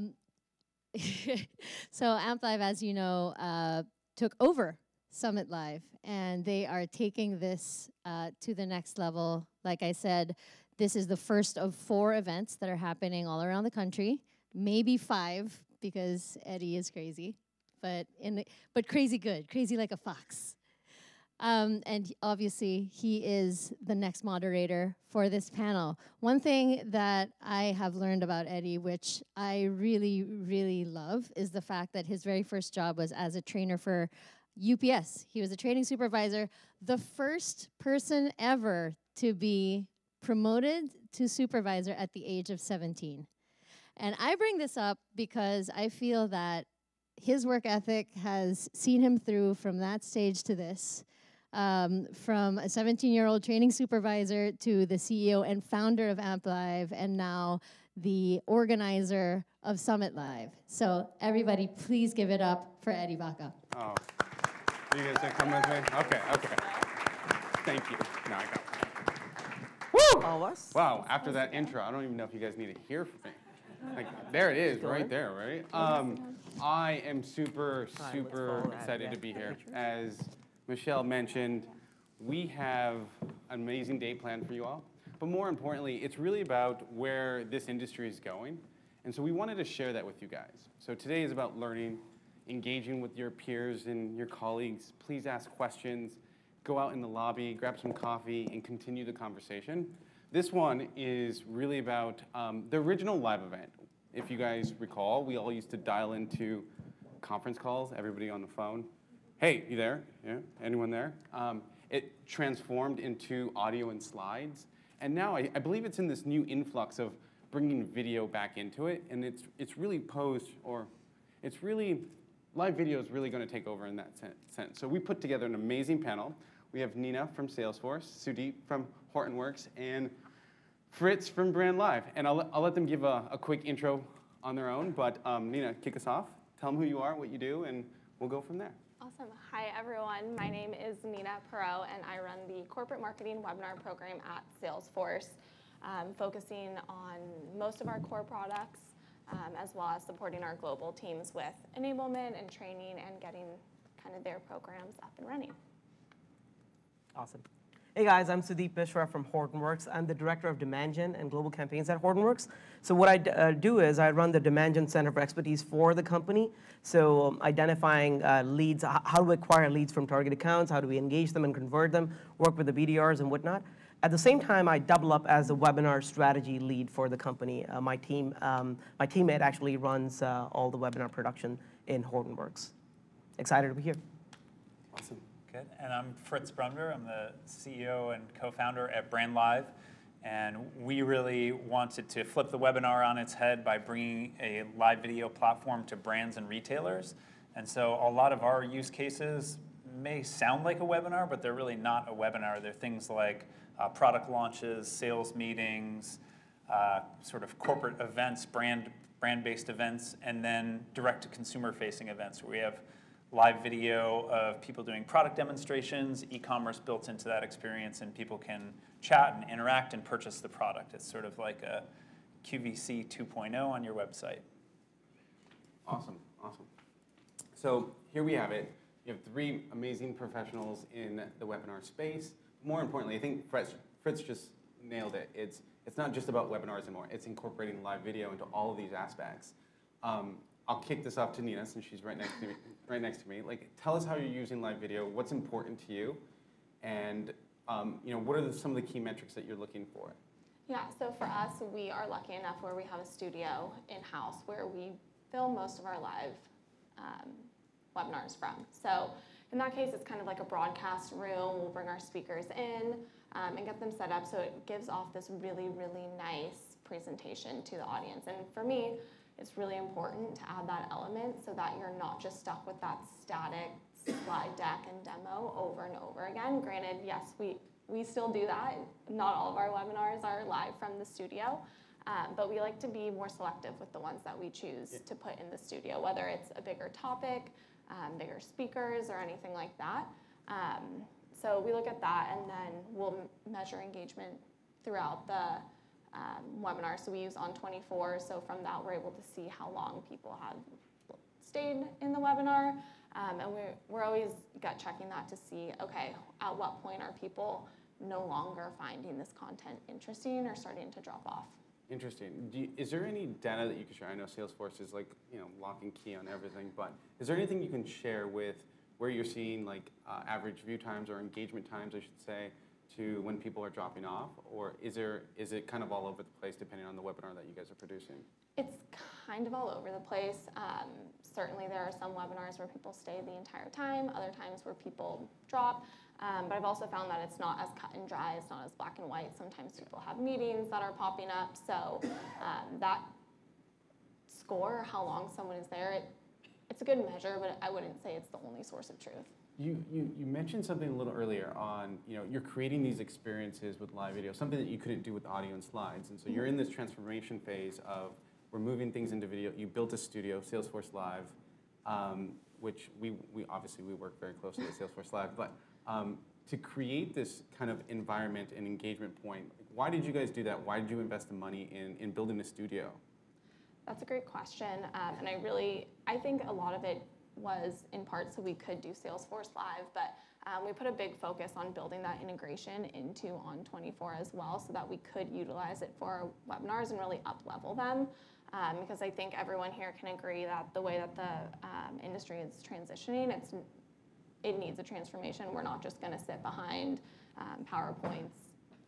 so SummitLive, as you know, took over SummitLive, and they are taking this to the next level. Like I said, this is the first of 4 events that are happening all around the country, maybe 5 because Eddie is crazy, but crazy good, crazy like a fox. And obviously, he is the next moderator for this panel. One thing that I have learned about Eddie, which I really, really love, is the fact that his very first job was as a trainer for UPS. He was a training supervisor, the first person ever to be promoted to supervisor at the age of 17. And I bring this up because I feel that his work ethic has seen him through from that stage to this. From a 17-year-old training supervisor to the CEO and founder of SummitLive, and now the organizer of SummitLive. So everybody, please give it up for Eddie Baca. Oh, you guys gonna come with me? Okay, okay. Thank you. Now I got it. Woo! All of us? Wow, after that intro, I don't even know if you guys need to hear from me. Like, there it is, right there, right? I am super excited to be here. As Michelle mentioned, we have an amazing day planned for you all. But more importantly, it's really about where this industry is going. And so we wanted to share that with you guys. So today is about learning, engaging with your peers and your colleagues. Please ask questions, go out in the lobby, grab some coffee, and continue the conversation. This one is really about the original live event. If you guys recall, we all used to dial into conference calls, everybody on the phone. Hey, you there? Yeah, anyone there? It transformed into audio and slides. And now I believe it's in this new influx of bringing video back into it. And it's really live video is really going to take over in that sense. So we put together an amazing panel. We have Nina from Salesforce, Sudeep from Hortonworks, and Fritz from Brand Live. And I'll let them give a quick intro on their own. But Nina, kick us off. Tell them who you are, what you do, and we'll go from there. Awesome. Hi, everyone. My name is Nina Perot, and I run the corporate marketing webinar program at Salesforce, focusing on most of our core products, as well as supporting our global teams with enablement and training and getting kind of their programs up and running. Awesome. Hey guys, I'm Sudeep Mishra from Hortonworks. I'm the Director of Demand Gen and Global Campaigns at Hortonworks. So what I do is I run the Demand Gen Center for Expertise for the company. So identifying leads, how do we acquire leads from target accounts, how do we engage them and convert them, work with the BDRs and whatnot. At the same time, I double up as the webinar strategy lead for the company. My teammate actually runs all the webinar production in Hortonworks. Excited to be here. Awesome. Good. And I'm Fritz Brumder. I'm the CEO and co-founder at Brand Live. And we really wanted to flip the webinar on its head by bringing a live video platform to brands and retailers. And so a lot of our use cases may sound like a webinar, but they're really not a webinar. They're things like product launches, sales meetings, sort of corporate events, brand-based events, and then direct-to-consumer facing events where we have live video of people doing product demonstrations, e-commerce built into that experience, and people can chat and interact and purchase the product. It's sort of like a QVC 2.0 on your website. Awesome, awesome. So here we have it. You have 3 amazing professionals in the webinar space. More importantly, I think Fritz just nailed it. It's not just about webinars anymore. It's incorporating live video into all of these aspects. I'll kick this off to Nina since she's right next to me. Like, tell us how you're using live video. What's important to you, and what are some of the key metrics that you're looking for? Yeah. So for us, we are lucky enough where we have a studio in-house where we film most of our live webinars from. So in that case, it's kind of like a broadcast room. We'll bring our speakers in and get them set up so it gives off this really, really nice presentation to the audience. And for me, it's really important to add that element so that you're not just stuck with that static slide deck and demo over and over again. Granted, yes, we still do that. Not all of our webinars are live from the studio, but we like to be more selective with the ones that we choose to put in the studio, whether it's a bigger topic, bigger speakers, or anything like that. So we look at that, and then we'll measure engagement throughout the webinar. So we use On24, so from that we're able to see how long people have stayed in the webinar, and we're always gut checking that to see, okay, at what point are people no longer finding this content interesting or starting to drop off. Interesting. Is there any data that you can share? I know Salesforce is like, lock and key on everything, but is there anything you can share with where you're seeing like average view times or engagement times, I should say, to when people are dropping off, or is it kind of all over the place depending on the webinar that you guys are producing? It's kind of all over the place. Certainly there are some webinars where people stay the entire time, other times where people drop. But I've also found that it's not as cut and dry, it's not as black and white. Sometimes people have meetings that are popping up, so that score, how long someone is there, it's a good measure, but I wouldn't say it's the only source of truth. You mentioned something a little earlier on, you're creating these experiences with live video, something that you couldn't do with audio and slides, and so you're in this transformation phase of we're moving things into video. You built a studio, Salesforce Live, which we obviously work very closely with Salesforce Live, but to create this kind of environment and engagement point, why did you guys do that? Why did you invest the money in building a studio? That's a great question, and I think a lot of it was in part so we could do Salesforce Live, but we put a big focus on building that integration into On24 as well so that we could utilize it for our webinars and really up-level them, because I think everyone here can agree that the way that the industry is transitioning, it needs a transformation. We're not just going to sit behind PowerPoints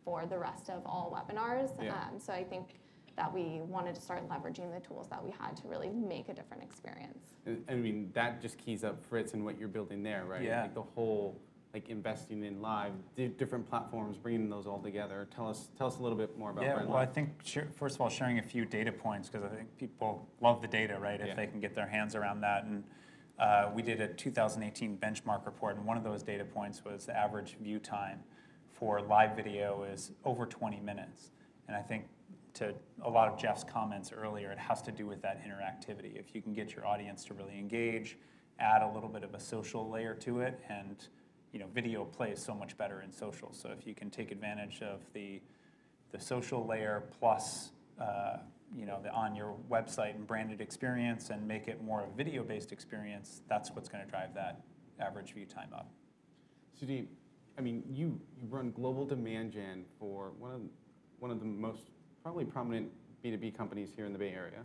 for the rest of all webinars. So I think that we wanted to start leveraging the tools that we had to really make a different experience. I mean, that just keys up Fritz and what you're building there, right? Yeah. Like the whole, investing in live, different platforms, bringing those all together. Tell us a little bit more about Yeah, Brand well, I Live. think, first of all, sharing a few data points, because I think people love the data, right, if they can get their hands around that. And we did a 2018 benchmark report, and one of those data points was the average view time for live video is over 20 minutes. And I think to a lot of Jeff's comments earlier, it has to do with that interactivity. If you can get your audience to really engage, add a little bit of a social layer to it, and video plays so much better in social. So if you can take advantage of the social layer plus the on your website and branded experience and make it more a video-based experience, that's what's going to drive that average view time up. Sudeep, I mean, you run global demand gen for one of the most probably prominent B2B companies here in the Bay Area.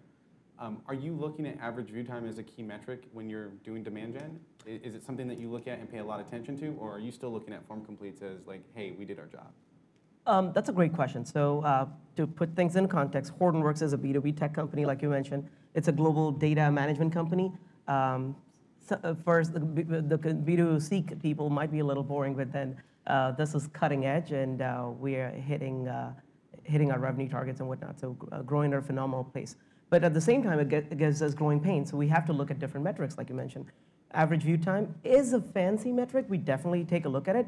Are you looking at average view time as a key metric when you're doing demand gen? Is it something that you look at and pay a lot of attention to, or are you still looking at form completes as like, hey, we did our job? That's a great question. So to put things in context, Hortonworks is a B2B tech company, like you mentioned. It's a global data management company. First, the B2C people might be a little boring, but then this is cutting edge, and we are hitting our revenue targets and whatnot, so growing at a phenomenal pace. But at the same time, it gives us growing pains, so we have to look at different metrics, like you mentioned. Average view time is a fancy metric. We definitely take a look at it.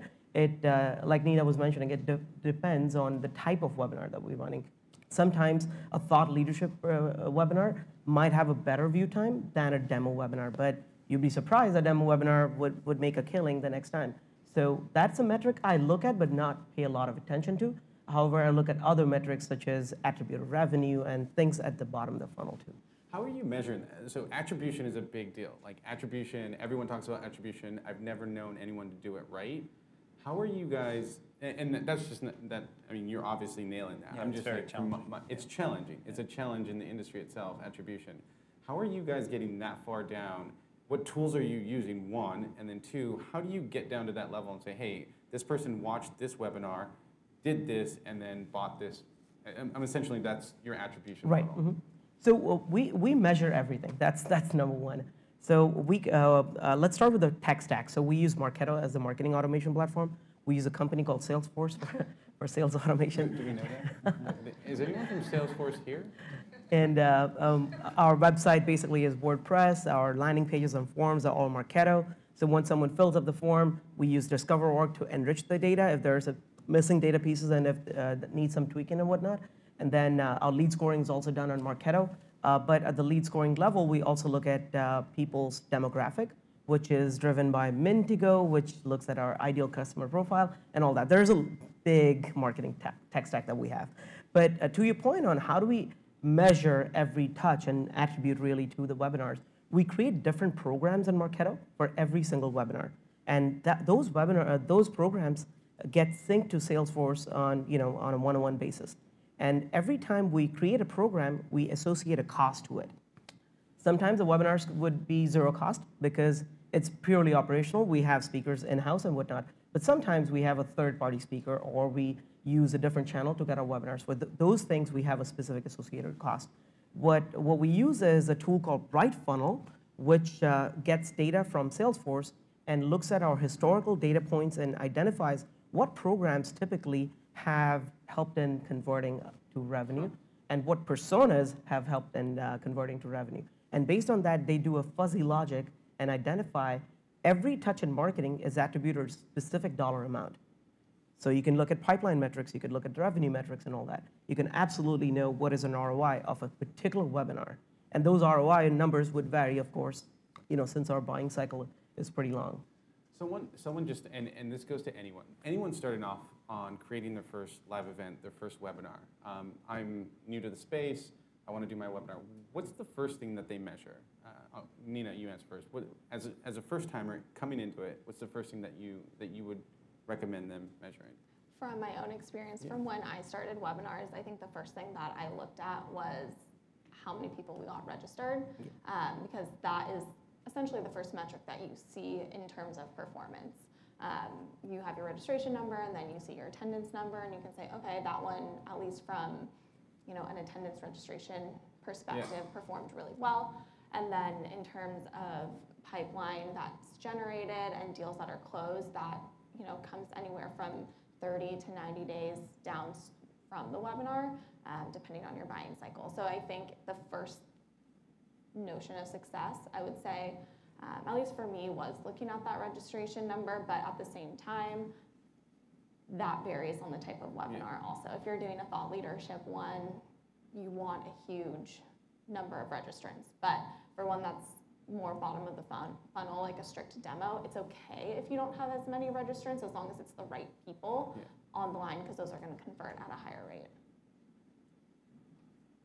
Like Nina was mentioning, it depends on the type of webinar that we're running. Sometimes a thought leadership webinar might have a better view time than a demo webinar, but you'd be surprised a demo webinar would make a killing the next time. So that's a metric I look at but not pay a lot of attention to. However, I look at other metrics such as attributed revenue and things at the bottom of the funnel too. How are you measuring that? So attribution is a big deal. Like attribution, everyone talks about attribution. I've never known anyone to do it right. How are you guys, and that's just, I mean, you're obviously nailing that. Yeah, I'm it's just very like, challenging. It's challenging. It's a challenge in the industry itself, attribution. How are you guys getting that far down? What tools are you using, one, and then two, how do you get down to that level and say, hey, this person watched this webinar, did this, and then bought this? I'm essentially, that's your attribution right. model. Mm-hmm. So we measure everything. That's number one. So let's start with the tech stack. So we use Marketo as the marketing automation platform. We use a company called Salesforce for sales automation. Do we know that? Is anyone from Salesforce here? And our website basically is WordPress. Our landing pages and forms are all Marketo. So when someone fills up the form, we use Discover.org to enrich the data if there's a missing data pieces and if that needs some tweaking and whatnot. And then our lead scoring is also done on Marketo. But at the lead scoring level, we also look at people's demographic, which is driven by Mintigo, which looks at our ideal customer profile and all that. There's a big marketing tech stack that we have. But to your point on how do we measure every touch and attribute really to the webinars, we create different programs in Marketo for every single webinar. And those programs get synced to Salesforce on, on a one-on-one basis. And every time we create a program, we associate a cost to it. Sometimes the webinars would be zero cost because it's purely operational. We have speakers in-house and whatnot. But sometimes we have a third-party speaker or we use a different channel to get our webinars. With those things, we have a specific associated cost. What we use is a tool called BrightFunnel, which gets data from Salesforce and looks at our historical data points and identifies what programs typically have helped in converting to revenue and what personas have helped in converting to revenue. And based on that, they do a fuzzy logic and identify every touch in marketing is attributed a specific dollar amount. So you can look at pipeline metrics, you could look at revenue metrics and all that. You can absolutely know what is an ROI of a particular webinar. And those ROI numbers would vary, of course, since our buying cycle is pretty long. Someone just, and this goes to anyone starting off on creating their first live event, their first webinar. I'm new to the space, I want to do my webinar. What's the first thing that they measure? Nina, you answer first. As a first timer coming into it, what's the first thing that you would recommend them measuring? From my own experience, from when I started webinars, I think the first thing that I looked at was how many people we got registered, because that is essentially the first metric that you see in terms of performance. You have your registration number, and then you see your attendance number, and you can say, okay, that one, at least from an attendance registration perspective, performed really well. And then in terms of pipeline that's generated and deals that are closed, that comes anywhere from 30 to 90 days down from the webinar, depending on your buying cycle. So I think the first notion of success, I would say, at least for me, was looking at that registration number, but at the same time, that varies on the type of webinar also. If you're doing a thought leadership one, you want a huge number of registrants. But for one that's more bottom of the funnel, like a strict demo, it's okay if you don't have as many registrants as long as it's the right people on the line, because those are going to convert at a higher rate.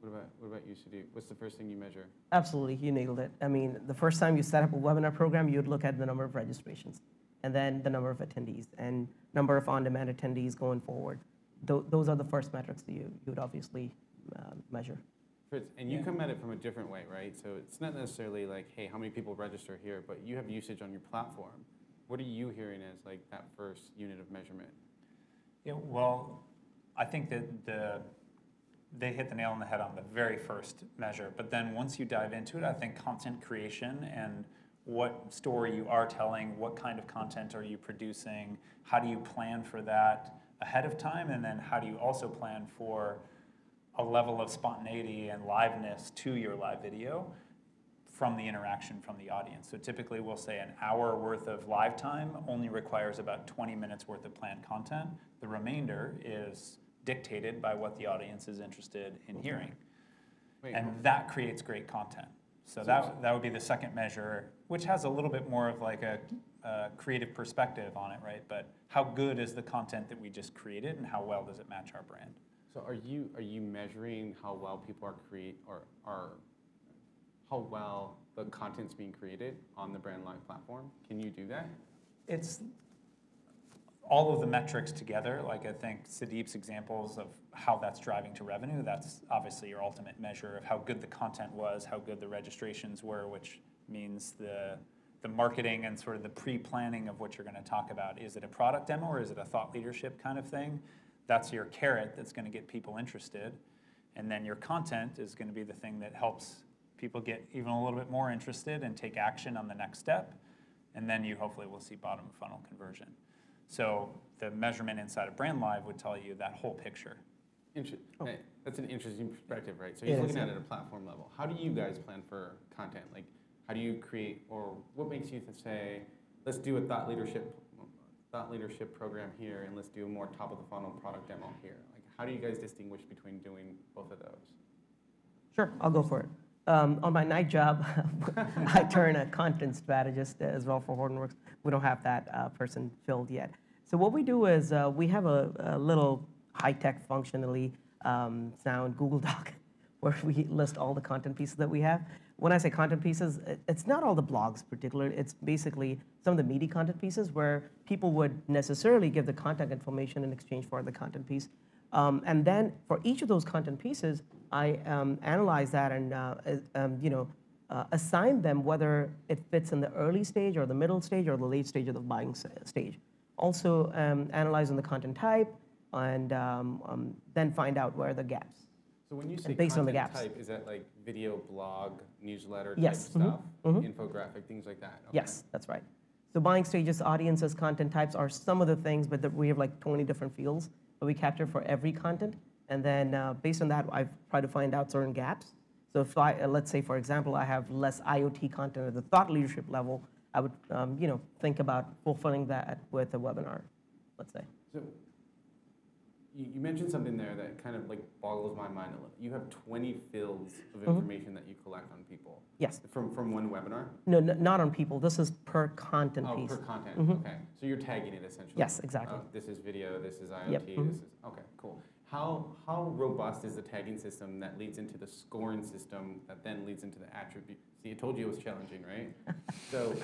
What about you, Sudeep? What's the first thing you measure? Absolutely, you nailed it. I mean, the first time you set up a webinar program, you'd look at the number of registrations, and then the number of attendees, and number of on-demand attendees going forward. Those are the first metrics that you would obviously measure. Fritz, and you come at it from a different way, right? So it's not necessarily like, hey, how many people register here, but you have usage on your platform. What are you hearing as like that first unit of measurement? Yeah, well, I think that they hit the nail on the head on the very first measure. But then once you dive into it, I think content creation and what story you are telling, what kind of content are you producing, how do you plan for that ahead of time, and then how do you also plan for a level of spontaneity and liveness to your live video from the interaction from the audience. So typically we'll say an hour worth of live time only requires about 20 minutes worth of planned content. The remainder is dictated by what the audience is interested in hearing. And that creates great content. So that would be the second measure, which has a little bit more of like a creative perspective on it, right? But how good is the content that we just created, and how well does it match our brand? So are you measuring how well people are how well the content's being created on the Brand Live platform? Can you do that? It's all of the metrics together. Like I think Sudeep's examples of how that's driving to revenue, that's obviously your ultimate measure of how good the content was, how good the registrations were, which means the marketing and sort of the pre-planning of what you're going to talk about. Is it a product demo or is it a thought leadership kind of thing? That's your carrot that's going to get people interested. And then your content is going to be the thing that helps people get even a little bit more interested and take action on the next step. And then you hopefully will see bottom of funnel conversion. So the measurement inside of Brand Live would tell you that whole picture. That's an interesting perspective, right? So you're looking at it at a platform level. How do you guys plan for content? Like, how do you create, or what makes you say, let's do a thought leadership program here, and let's do a more top of the funnel product demo here. Like, how do you guys distinguish between doing both of those? Sure, I'll go for it. On my night job, I turn a content strategist as well for Hortonworks. We don't have that person filled yet. So what we do is we have a little high-tech functionally sound Google Doc where we list all the content pieces that we have. When I say content pieces, it's not all the blogs particularly. It's basically some of the meaty content pieces where people would necessarily give the contact information in exchange for the content piece. And then for each of those content pieces, I analyze that and assign them whether it fits in the early stage or the middle stage or the late stage of the buying stage. Also analyzing the content type and then find out where are the gaps. So when you say based on the content gaps. type, is that like video, blog, newsletter Yes. type stuff, Mhm. infographic, things like that? Okay. Yes, that's right. So buying stages, audiences, content types are some of the things, but we have like 20 different fields that we capture for every content. And then based on that, I've tried to find out certain gaps. So if let's say, for example, I have less IoT content at the thought leadership level, I would think about fulfilling that with a webinar, let's say. So you mentioned something there that kind of like boggles my mind a little. You have 20 fields of information that you collect on people. Yes. From one webinar? No, not on people. This is per content piece. Per content. Okay. So you're tagging it essentially. Yes, exactly. This is video. This is IoT. Yep. This is okay. Cool. How robust is the tagging system that leads into the scoring system that then leads into the attribute? See, I told you it was challenging, right? So.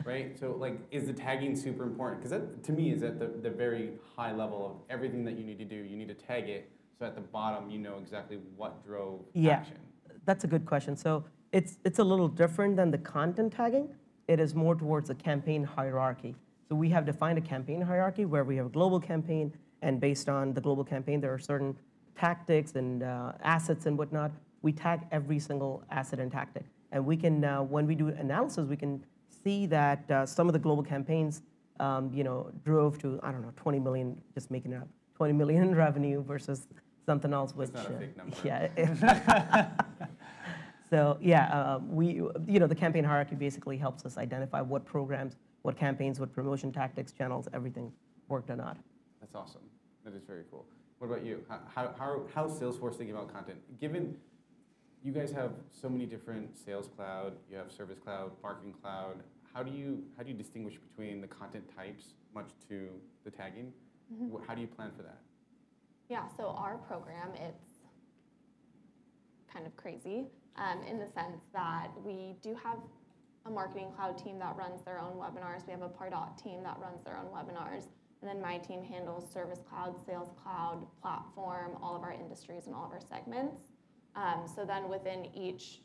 Right? So, like, is the tagging super important? Because that, to me, is at the very high level of everything that you need to do. You need to tag it, so at the bottom, you know exactly what drove action. That's a good question. So, it's a little different than the content tagging. It is more towards the campaign hierarchy. So, we have defined a campaign hierarchy where we have a global campaign, and based on the global campaign, there are certain tactics and assets and whatnot. We tag every single asset and tactic. And we can, when we do analysis, we can see that some of the global campaigns, drove to, I don't know, 20 million, just making it up, 20 million in revenue versus something else, which, that's not a fake number. Yeah. So yeah, the campaign hierarchy basically helps us identify what programs, what campaigns, what promotion tactics, channels, everything worked or not. That's awesome. That is very cool. What about you? How's Salesforce thinking about content? Given you guys have so many different Sales Cloud, you have Service Cloud, Marketing Cloud. How do you distinguish between the content types, much to the tagging? Mm-hmm. How do you plan for that? Yeah, so our program, it's kind of crazy in the sense that we do have a Marketing Cloud team that runs their own webinars. We have a Pardot team that runs their own webinars. And then my team handles Service Cloud, Sales Cloud, Platform, all of our industries and all of our segments. So then within each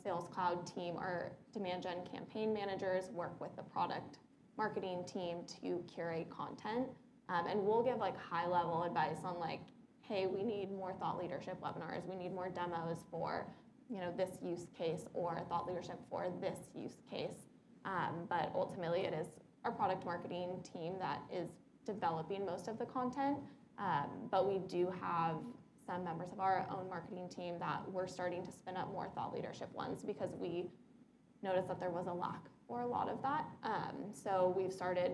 Sales Cloud team, our demand gen campaign managers work with the product marketing team to curate content. And we'll give like high level advice on like, hey, we need more thought leadership webinars. We need more demos for this use case or thought leadership for this use case. But ultimately it is our product marketing team that is developing most of the content. But we do have some members of our own marketing team that we're starting to spin up more thought leadership ones because we noticed that there was a lack for a lot of that. So we've started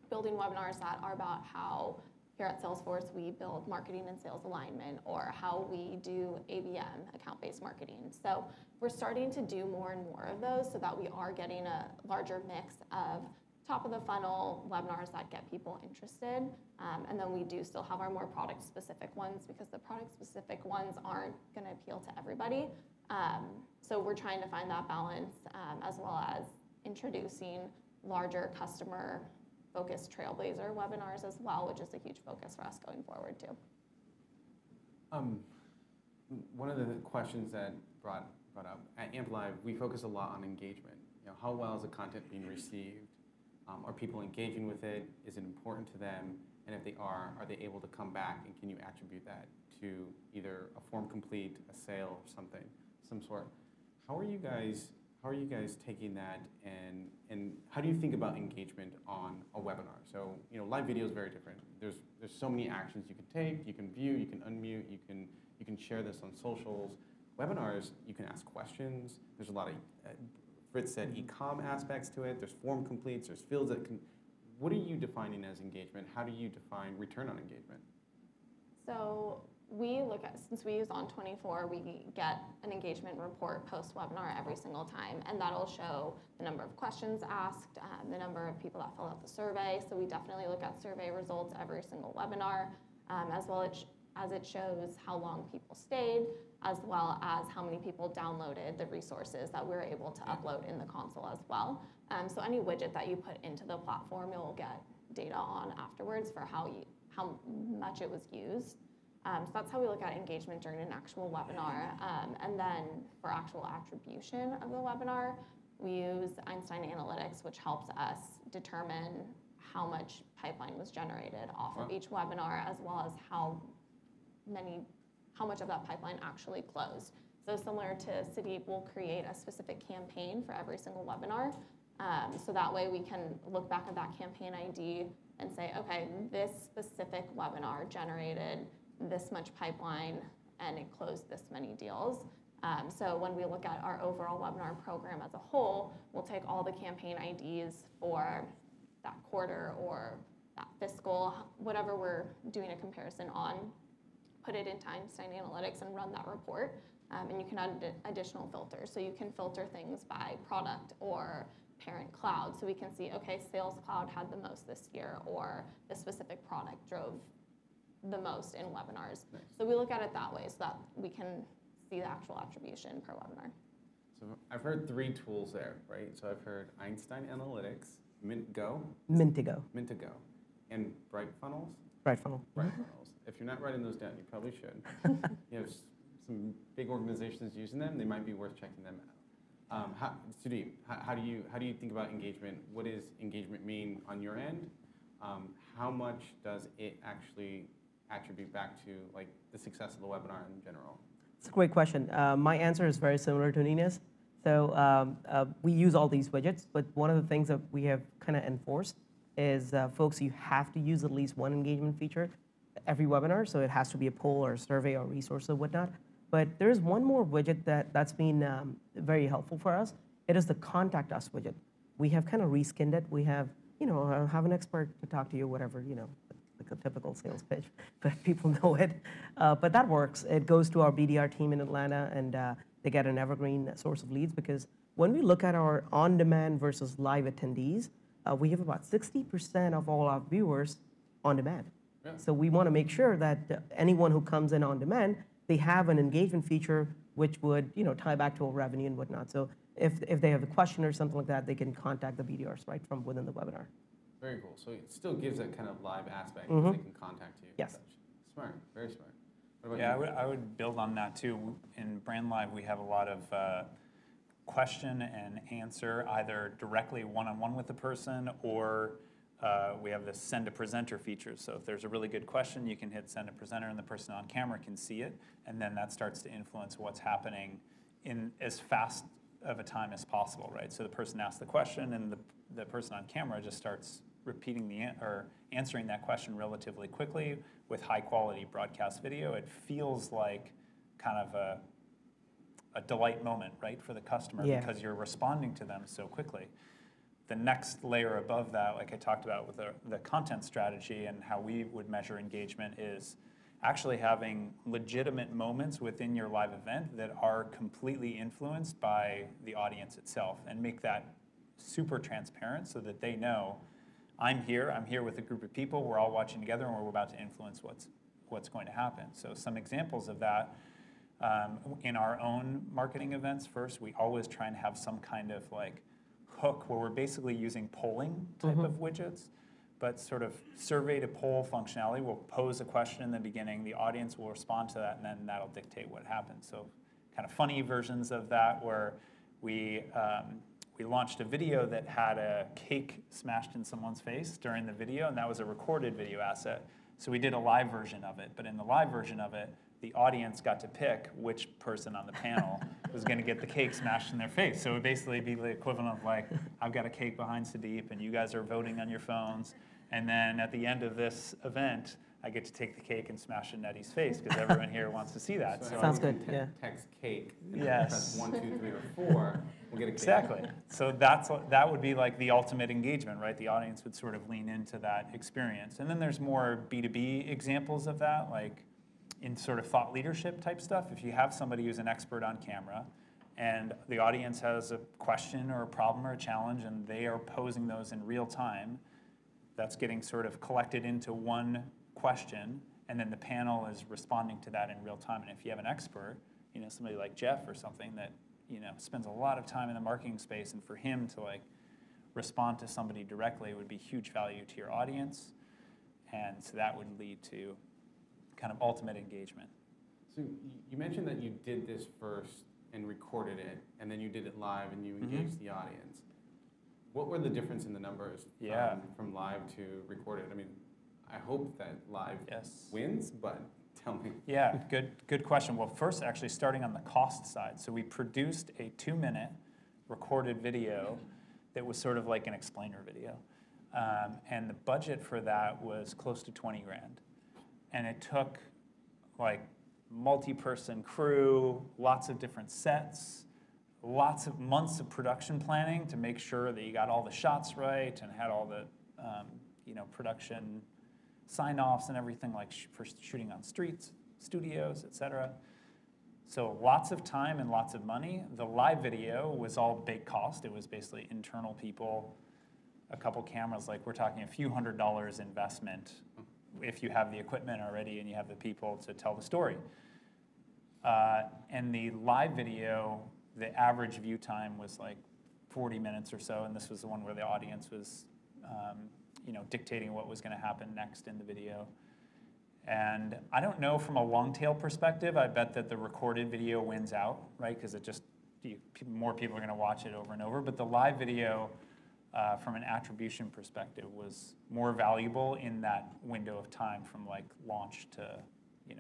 building webinars that are about how here at Salesforce we build marketing and sales alignment, or how we do ABM, account-based marketing. So we're starting to do more and more of those so that we are getting a larger mix of top of the funnel webinars that get people interested. And then we do still have our more product specific ones because the product specific ones aren't going to appeal to everybody. So we're trying to find that balance as well as introducing larger customer focused trailblazer webinars as well, which is a huge focus for us going forward too. One of the questions that brought up at SummitLive, we focus a lot on engagement. How well is the content being received? Are people engaging with it? Is it important to them? And if they are they able to come back, and can you attribute that to either a form complete, a sale, or something, some sort? How are you guys taking that, and how do you think about engagement on a webinar? So live video is very different. There's so many actions you can take. You can view, you can unmute, you can share this on socials. Webinars, you can ask questions. There's a lot of Fritz said e-com aspects to it. There's form completes. There's fields that can. What are you defining as engagement? How do you define return on engagement? So we look at, since we use On24, we get an engagement report post-webinar every single time, and that'll show the number of questions asked, the number of people that filled out the survey. So we definitely look at survey results every single webinar, as well as it shows how long people stayed, as well as how many people downloaded the resources that we're able to upload in the console as well. So any widget that you put into the platform, you'll get data on afterwards for how much it was used. So that's how we look at engagement during an actual webinar. And then for actual attribution of the webinar, we use Einstein Analytics, which helps us determine how much pipeline was generated off of each webinar, as well as how much of that pipeline actually closed. So similar to Sudeep, we'll create a specific campaign for every single webinar. So that way we can look back at that campaign ID and say, okay, this specific webinar generated this much pipeline and it closed this many deals. So when we look at our overall webinar program as a whole, we'll take all the campaign IDs for that quarter or that fiscal, whatever we're doing a comparison on, put it into Einstein Analytics and run that report. And you can add additional filters. So you can filter things by product or parent cloud. So we can see, okay, Sales Cloud had the most this year, or the specific product drove the most in webinars. Nice. So we look at it that way so that we can see the actual attribution per webinar. So I've heard 3 tools there, right? So I've heard Einstein Analytics, Mintigo, and Bright Funnels. Bright Funnel. Bright Funnels. If you're not writing those down, you probably should. You have some big organizations using them. They might be worth checking them out. Sudeep, how do you think about engagement? What does engagement mean on your end? How much does it actually attribute back to like the success of the webinar in general? It's a great question. My answer is very similar to Nina's. So we use all these widgets, but one of the things that we have kind of enforced is, folks, you have to use at least one engagement feature every webinar. So it has to be a poll or a survey or resource or whatnot. But there's one more widget that's been very helpful for us. It is the Contact Us widget. We have kind of reskinned it. We have, have an expert to talk to you, whatever, like a typical sales pitch, but people know it. But that works. It goes to our BDR team in Atlanta, and they get an evergreen source of leads, because when we look at our on-demand versus live attendees, we have about 60% of all our viewers on demand. Yeah. So we want to make sure that anyone who comes in on demand, they have an engagement feature which would, tie back to our revenue and whatnot. So if they have a question or something like that, they can contact the BDRs right from within the webinar. Very cool. So it still gives that kind of live aspect. They can contact you. Yes. Smart. Very smart. What about you? I would build on that too. In Brand Live, we have a lot of question and answer, either directly one-on-one with the person, or we have this send a presenter feature. So if there's a really good question, you can hit send a presenter and the person on camera can see it. And then that starts to influence what's happening in as fast of a time as possible, right? So the person asks the question and the person on camera just starts repeating or answering that question relatively quickly with high quality broadcast video. It feels like kind of a delight moment, right, for the customer, because you're responding to them so quickly. The next layer above that, like I talked about with the content strategy and how we would measure engagement, is actually having legitimate moments within your live event that are completely influenced by the audience itself, and make that super transparent so that they know, I'm here with a group of people, we're all watching together, and we're about to influence what's going to happen. So some examples of that, in our own marketing events, first, we always try and have some kind of like hook where we're basically using polling type of widgets, but sort of survey to poll functionality. We'll pose a question in the beginning, the audience will respond to that, and then that'll dictate what happens. So kind of funny versions of that, where we launched a video that had a cake smashed in someone's face during the video, and that was a recorded video asset. So we did a live version of it, but in the live version of it, the audience got to pick which person on the panel was going to get the cake smashed in their face. So it would basically be the equivalent of like, I've got a cake behind Sudeep, and you guys are voting on your phones. And then at the end of this event, I get to take the cake and smash it in Eddie's face because everyone here wants to see that. So Sounds good. Yeah. Text cake. And Yes. Press 1, 2, 3, or 4. We'll get a cake. Exactly. So that would be like the ultimate engagement, right? The audience would sort of lean into that experience. And then there's more B2B examples of that, like in sort of thought leadership type stuff. If you have somebody who's an expert on camera and the audience has a question or a problem or a challenge and they are posing those in real time, that's getting sort of collected into one question, and then the panel is responding to that in real time. And if you have an expert, somebody like Jeff or something that spends a lot of time in the marketing space, and for him to like respond to somebody directly would be huge value to your audience, and so that would lead to kind of ultimate engagement. So you mentioned that you did this first and recorded it, and then you did it live and you engaged the audience. What were the difference in the numbers from live to recorded? I mean, I hope that live wins, but tell me. Yeah, good question. Well, first, actually starting on the cost side. So we produced a 2-minute recorded video that was sort of like an explainer video. And the budget for that was close to 20 grand. And it took like multi-person crew, lots of different sets, lots of months of production planning to make sure that you got all the shots right and had all the production sign-offs and everything, like for shooting on streets, studios, etc. So lots of time and lots of money. The live video was all big cost. It was basically internal people, a couple cameras, like we're talking a few $100 investment if you have the equipment already and you have the people to tell the story. And the live video, the average view time was like 40 minutes or so, and this was the one where the audience was dictating what was going to happen next in the video. And I don't know from a long tail perspective, I bet that the recorded video wins out, right? Because more people are going to watch it over and over. But the live video, from an attribution perspective, was more valuable in that window of time from like launch to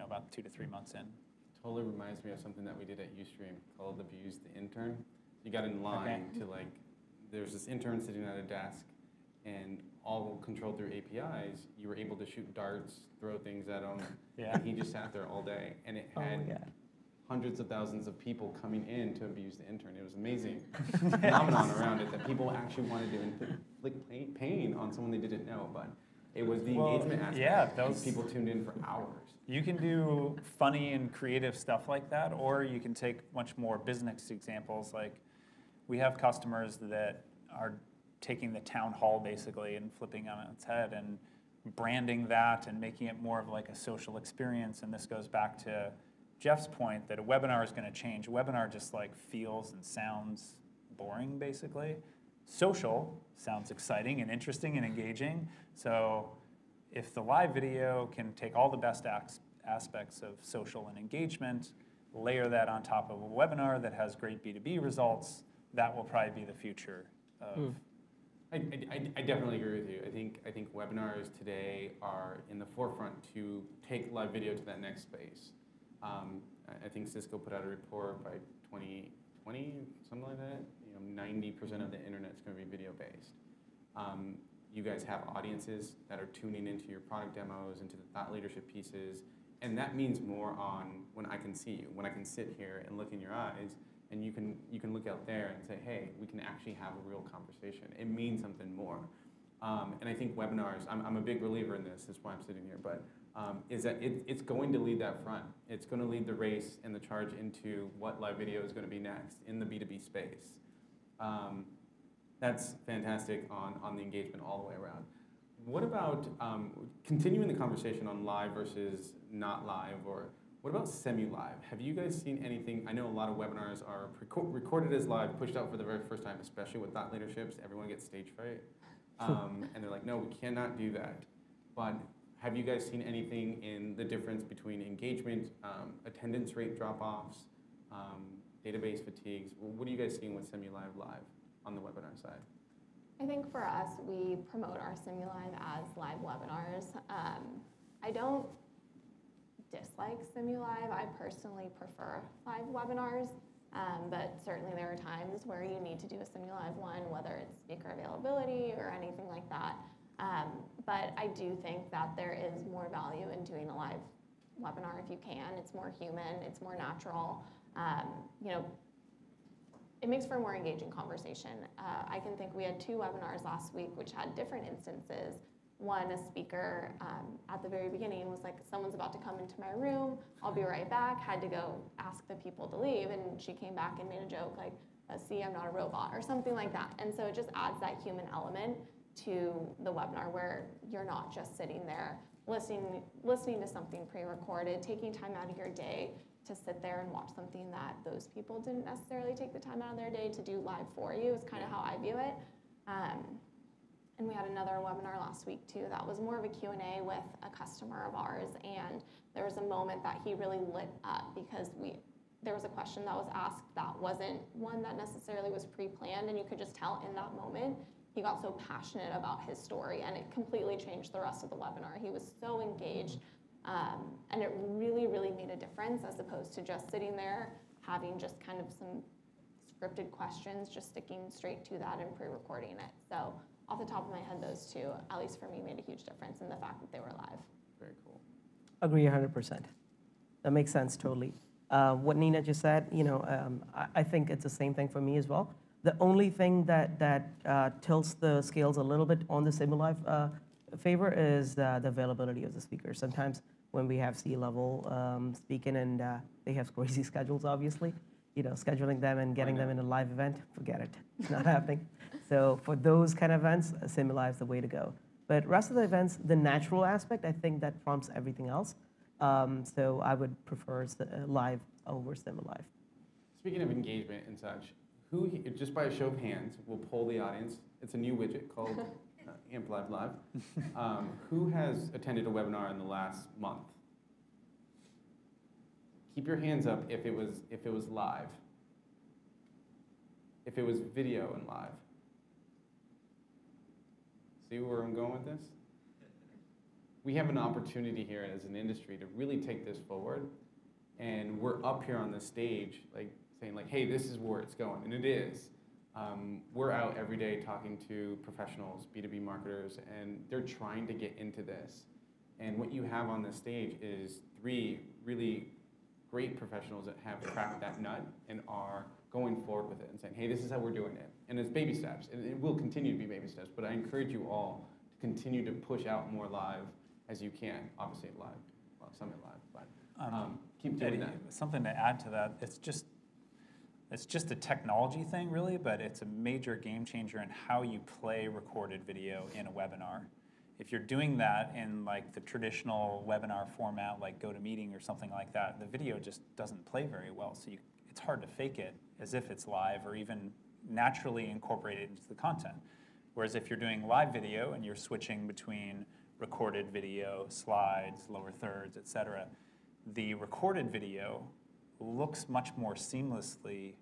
about 2 to 3 months in. Totally reminds me of something that we did at Ustream called Abuse the Intern. You got in line to there's this intern sitting at a desk, and all controlled through APIs. You were able to shoot darts, throw things at him, and he just sat there all day. And it had hundreds of thousands of people coming in to abuse the intern. It was amazing phenomenon around it that people actually wanted to inflict pain on someone they didn't know, but it was the engagement aspect. Yeah, those people tuned in for hours. You can do funny and creative stuff like that, or you can take much more business examples. Like we have customers that are taking the town hall basically and flipping on its head and branding that and making it more of like a social experience. And this goes back to Jeff's point that a webinar is going to change. A webinar just like feels and sounds boring basically. Social sounds exciting and interesting and engaging. So if the live video can take all the best aspects of social and engagement, layer that on top of a webinar that has great B2B results, that will probably be the future of I definitely agree with you. I think webinars today are in the forefront to take live video to that next space. I think Cisco put out a report by 2020, something like that. 90% of the internet is going to be video based. You guys have audiences that are tuning into your product demos, into the thought leadership pieces, and that means more on when I can see you, when I can sit here and look in your eyes. And you can look out there and say, hey, we can actually have a real conversation. It means something more. And I think webinars, I'm a big believer in this, that's why I'm sitting here, but is that it's going to lead that front. It's going to lead the race and the charge into what live video is going to be next in the B2B space. That's fantastic on the engagement all the way around. What about continuing the conversation on live versus not live, or what about semi-live? Have you guys seen anything? I know a lot of webinars are recorded as live, pushed out for the very first time, especially with thought leaderships. Everyone gets stage fright. And they're like, no, we cannot do that. But have you guys seen anything in the difference between engagement, attendance rate drop-offs, database fatigues? What are you guys seeing with semi-live live on the webinar side? I think for us, we promote our SummitLive as live webinars. I don't dislike SummitLive. I personally prefer live webinars, but certainly there are times where you need to do a SummitLive one, whether it's speaker availability or anything like that. But I do think that there is more value in doing a live webinar if you can. It's more human, it's more natural. You know, it makes for a more engaging conversation. I can think we had 2 webinars last week which had different instances. One, a speaker at the very beginning was like, someone's about to come into my room, I'll be right back, had to go ask the people to leave, and she came back and made a joke like, see, I'm not a robot, or something like that. And so it just adds that human element to the webinar where you're not just sitting there listening to something pre-recorded, taking time out of your day to sit there and watch something that those people didn't necessarily take the time out of their day to do live for you is kind of how I view it. And we had another webinar last week too that was more of a Q&A with a customer of ours, and there was a moment that he really lit up because there was a question that was asked that wasn't one that necessarily was pre-planned, and you could just tell in that moment he got so passionate about his story, and it completely changed the rest of the webinar. He was so engaged, and it really, really made a difference as opposed to just sitting there having just kind of some scripted questions, just sticking straight to that and pre-recording it. So off the top of my head, those 2, at least for me, made a huge difference in the fact that they were live. Very cool. Agree 100%. That makes sense totally. What Nina just said, you know, I think it's the same thing for me as well. The only thing that tilts the scales a little bit on the SummitLive favor is the availability of the speakers. Sometimes when we have C-level speaking and they have crazy schedules, obviously, you know, scheduling them and getting them in a live event, forget it, it's not happening. So for those kind of events, SummitLive is the way to go. But rest of the events, the natural aspect, I think that trumps everything else. So I would prefer live over SummitLive. Speaking of engagement and such, who, just by a show of hands, will poll the audience. It's a new widget called Amp Live. Who has attended a webinar in the last month? Keep your hands up if it was live. If it was video and live. See where I'm going with this? We have an opportunity here as an industry to really take this forward, and we're up here on the stage, like saying like, hey, this is where it's going, and it is. We're out every day talking to professionals, B2B marketers, and they're trying to get into this. And what you have on the stage is 3 really great professionals that have cracked that nut and are going forward with it and saying, hey, this is how we're doing it. And it's baby steps, and it will continue to be baby steps, but I encourage you all to continue to push out more live as you can. Obviously live, well, Summit Live, but keep doing that. Something to add to that, it's just a technology thing really, but it's a major game changer in how you play recorded video in a webinar. If you're doing that in like the traditional webinar format, like GoToMeeting or something like that, the video just doesn't play very well. So it's hard to fake it as if it's live or even naturally incorporate it into the content. Whereas if you're doing live video and you're switching between recorded video, slides, lower thirds, etc., the recorded video looks much more seamlessly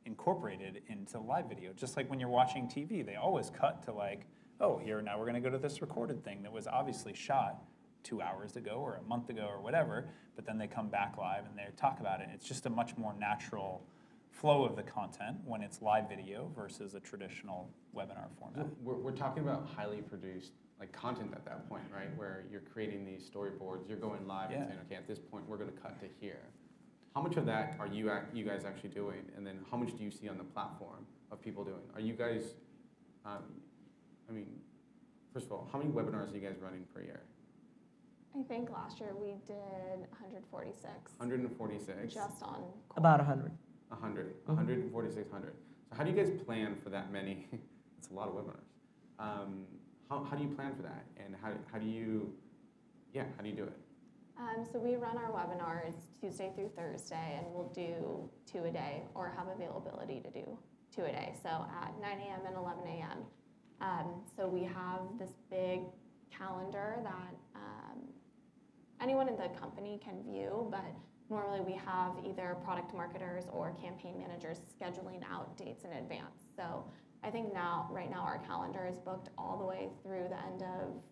incorporated into live video. Just like when you're watching TV, they always cut to like, oh, here, now we're gonna go to this recorded thing that was obviously shot 2 hours ago or a month ago or whatever, but then they come back live and they talk about it. It's just a much more natural flow of the content when it's live video versus a traditional webinar format. So we're talking about highly produced like content at that point, right? Where you're creating these storyboards, you're going live and saying, okay, at this point we're gonna cut to here. How much of that are you guys actually doing? And then how much do you see on the platform of people doing? Are you guys, I mean, first of all, how many webinars are you guys running per year? I think last year we did 146. 146? Just on About 100. 100, 14600. So how do you guys plan for that many? It's a lot of webinars. How do you plan for that? And how do you do it? So we run our webinars Tuesday through Thursday, and we'll do 2 a day or have availability to do 2 a day. So at 9 a.m. and 11 a.m. So we have this big calendar that anyone in the company can view, but normally we have either product marketers or campaign managers scheduling out dates in advance. So I think right now our calendar is booked all the way through the end of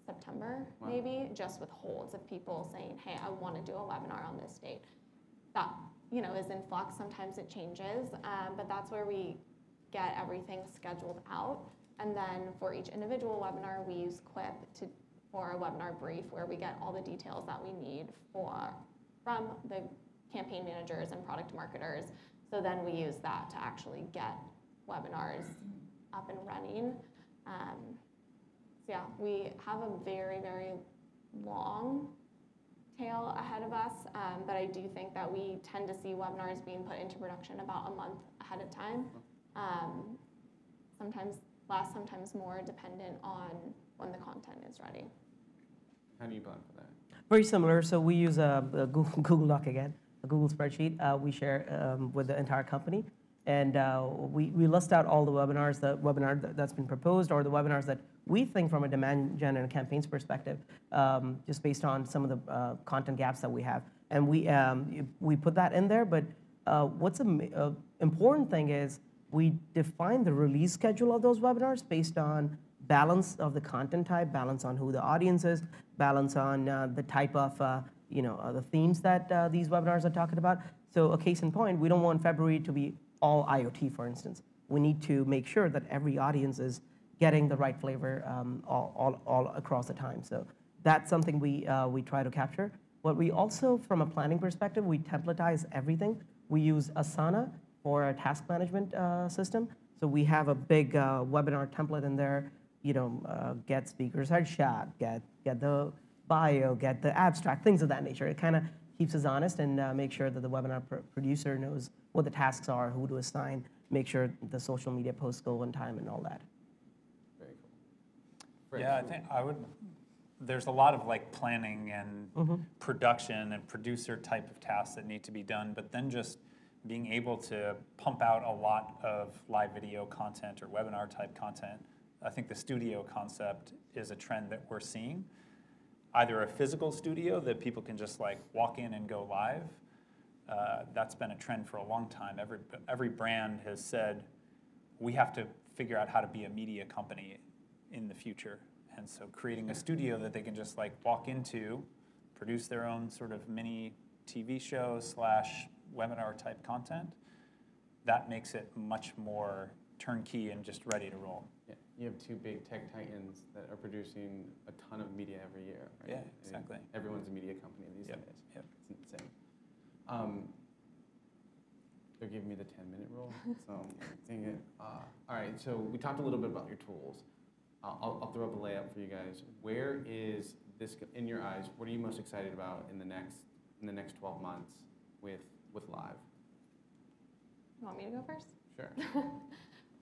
September, maybe, just with holds of people saying, hey, I want to do a webinar on this date. That, is in flux. Sometimes it changes, but that's where we get everything scheduled out. And then for each individual webinar, we use Quip for a webinar brief where we get all the details that we need from the campaign managers and product marketers. So then we use that to actually get webinars up and running. So yeah, we have a very, very long tail ahead of us, but I do think that we tend to see webinars being put into production about a month ahead of time. Sometimes less, sometimes more, dependent on when the content is ready. How do you plan for that? Very similar. So we use a Google Doc again, a Google spreadsheet. We share with the entire company. And we list out all the webinar that's been proposed, or the webinars that we think from a demand gen and a campaigns perspective, just based on some of the content gaps that we have. And we put that in there, but what's an important thing is we define the release schedule of those webinars based on balance of the content type, balance on who the audience is, balance on the type of the themes that these webinars are talking about. So a case in point, we don't want February to be all IoT, for instance. We need to make sure that every audience is getting the right flavor all across the time. So that's something we try to capture. But we also, from a planning perspective, we templatize everything. We use Asana for a task management system. So we have a big webinar template in there. Get speakers headshot, get the bio, get the abstract, things of that nature. It kind of keeps us honest and make sure that the webinar producer knows what the tasks are, who to assign, make sure the social media posts go on time and all that. Very cool. Yeah, I think there's a lot of like planning and production and producer type of tasks that need to be done, but then just being able to pump out a lot of live video content or webinar type content. I think the studio concept is a trend that we're seeing. Either a physical studio that people can just like walk in and go live. That's been a trend for a long time. Every brand has said, we have to figure out how to be a media company in the future. And so creating a studio that they can just like walk into, produce their own sort of mini TV show / webinar type content, that makes it much more turnkey and just ready to roll. Yeah, you have two big tech titans that are producing a ton of media every year, right? Yeah, exactly. And everyone's a media company these days. Yep. It's insane. They're giving me the 10-minute rule, so dang it. All right, so we talked a little bit about your tools. I'll throw up a layup for you guys. Where is this, in your eyes, what are you most excited about in the next 12 months with live? You want me to go first? Sure.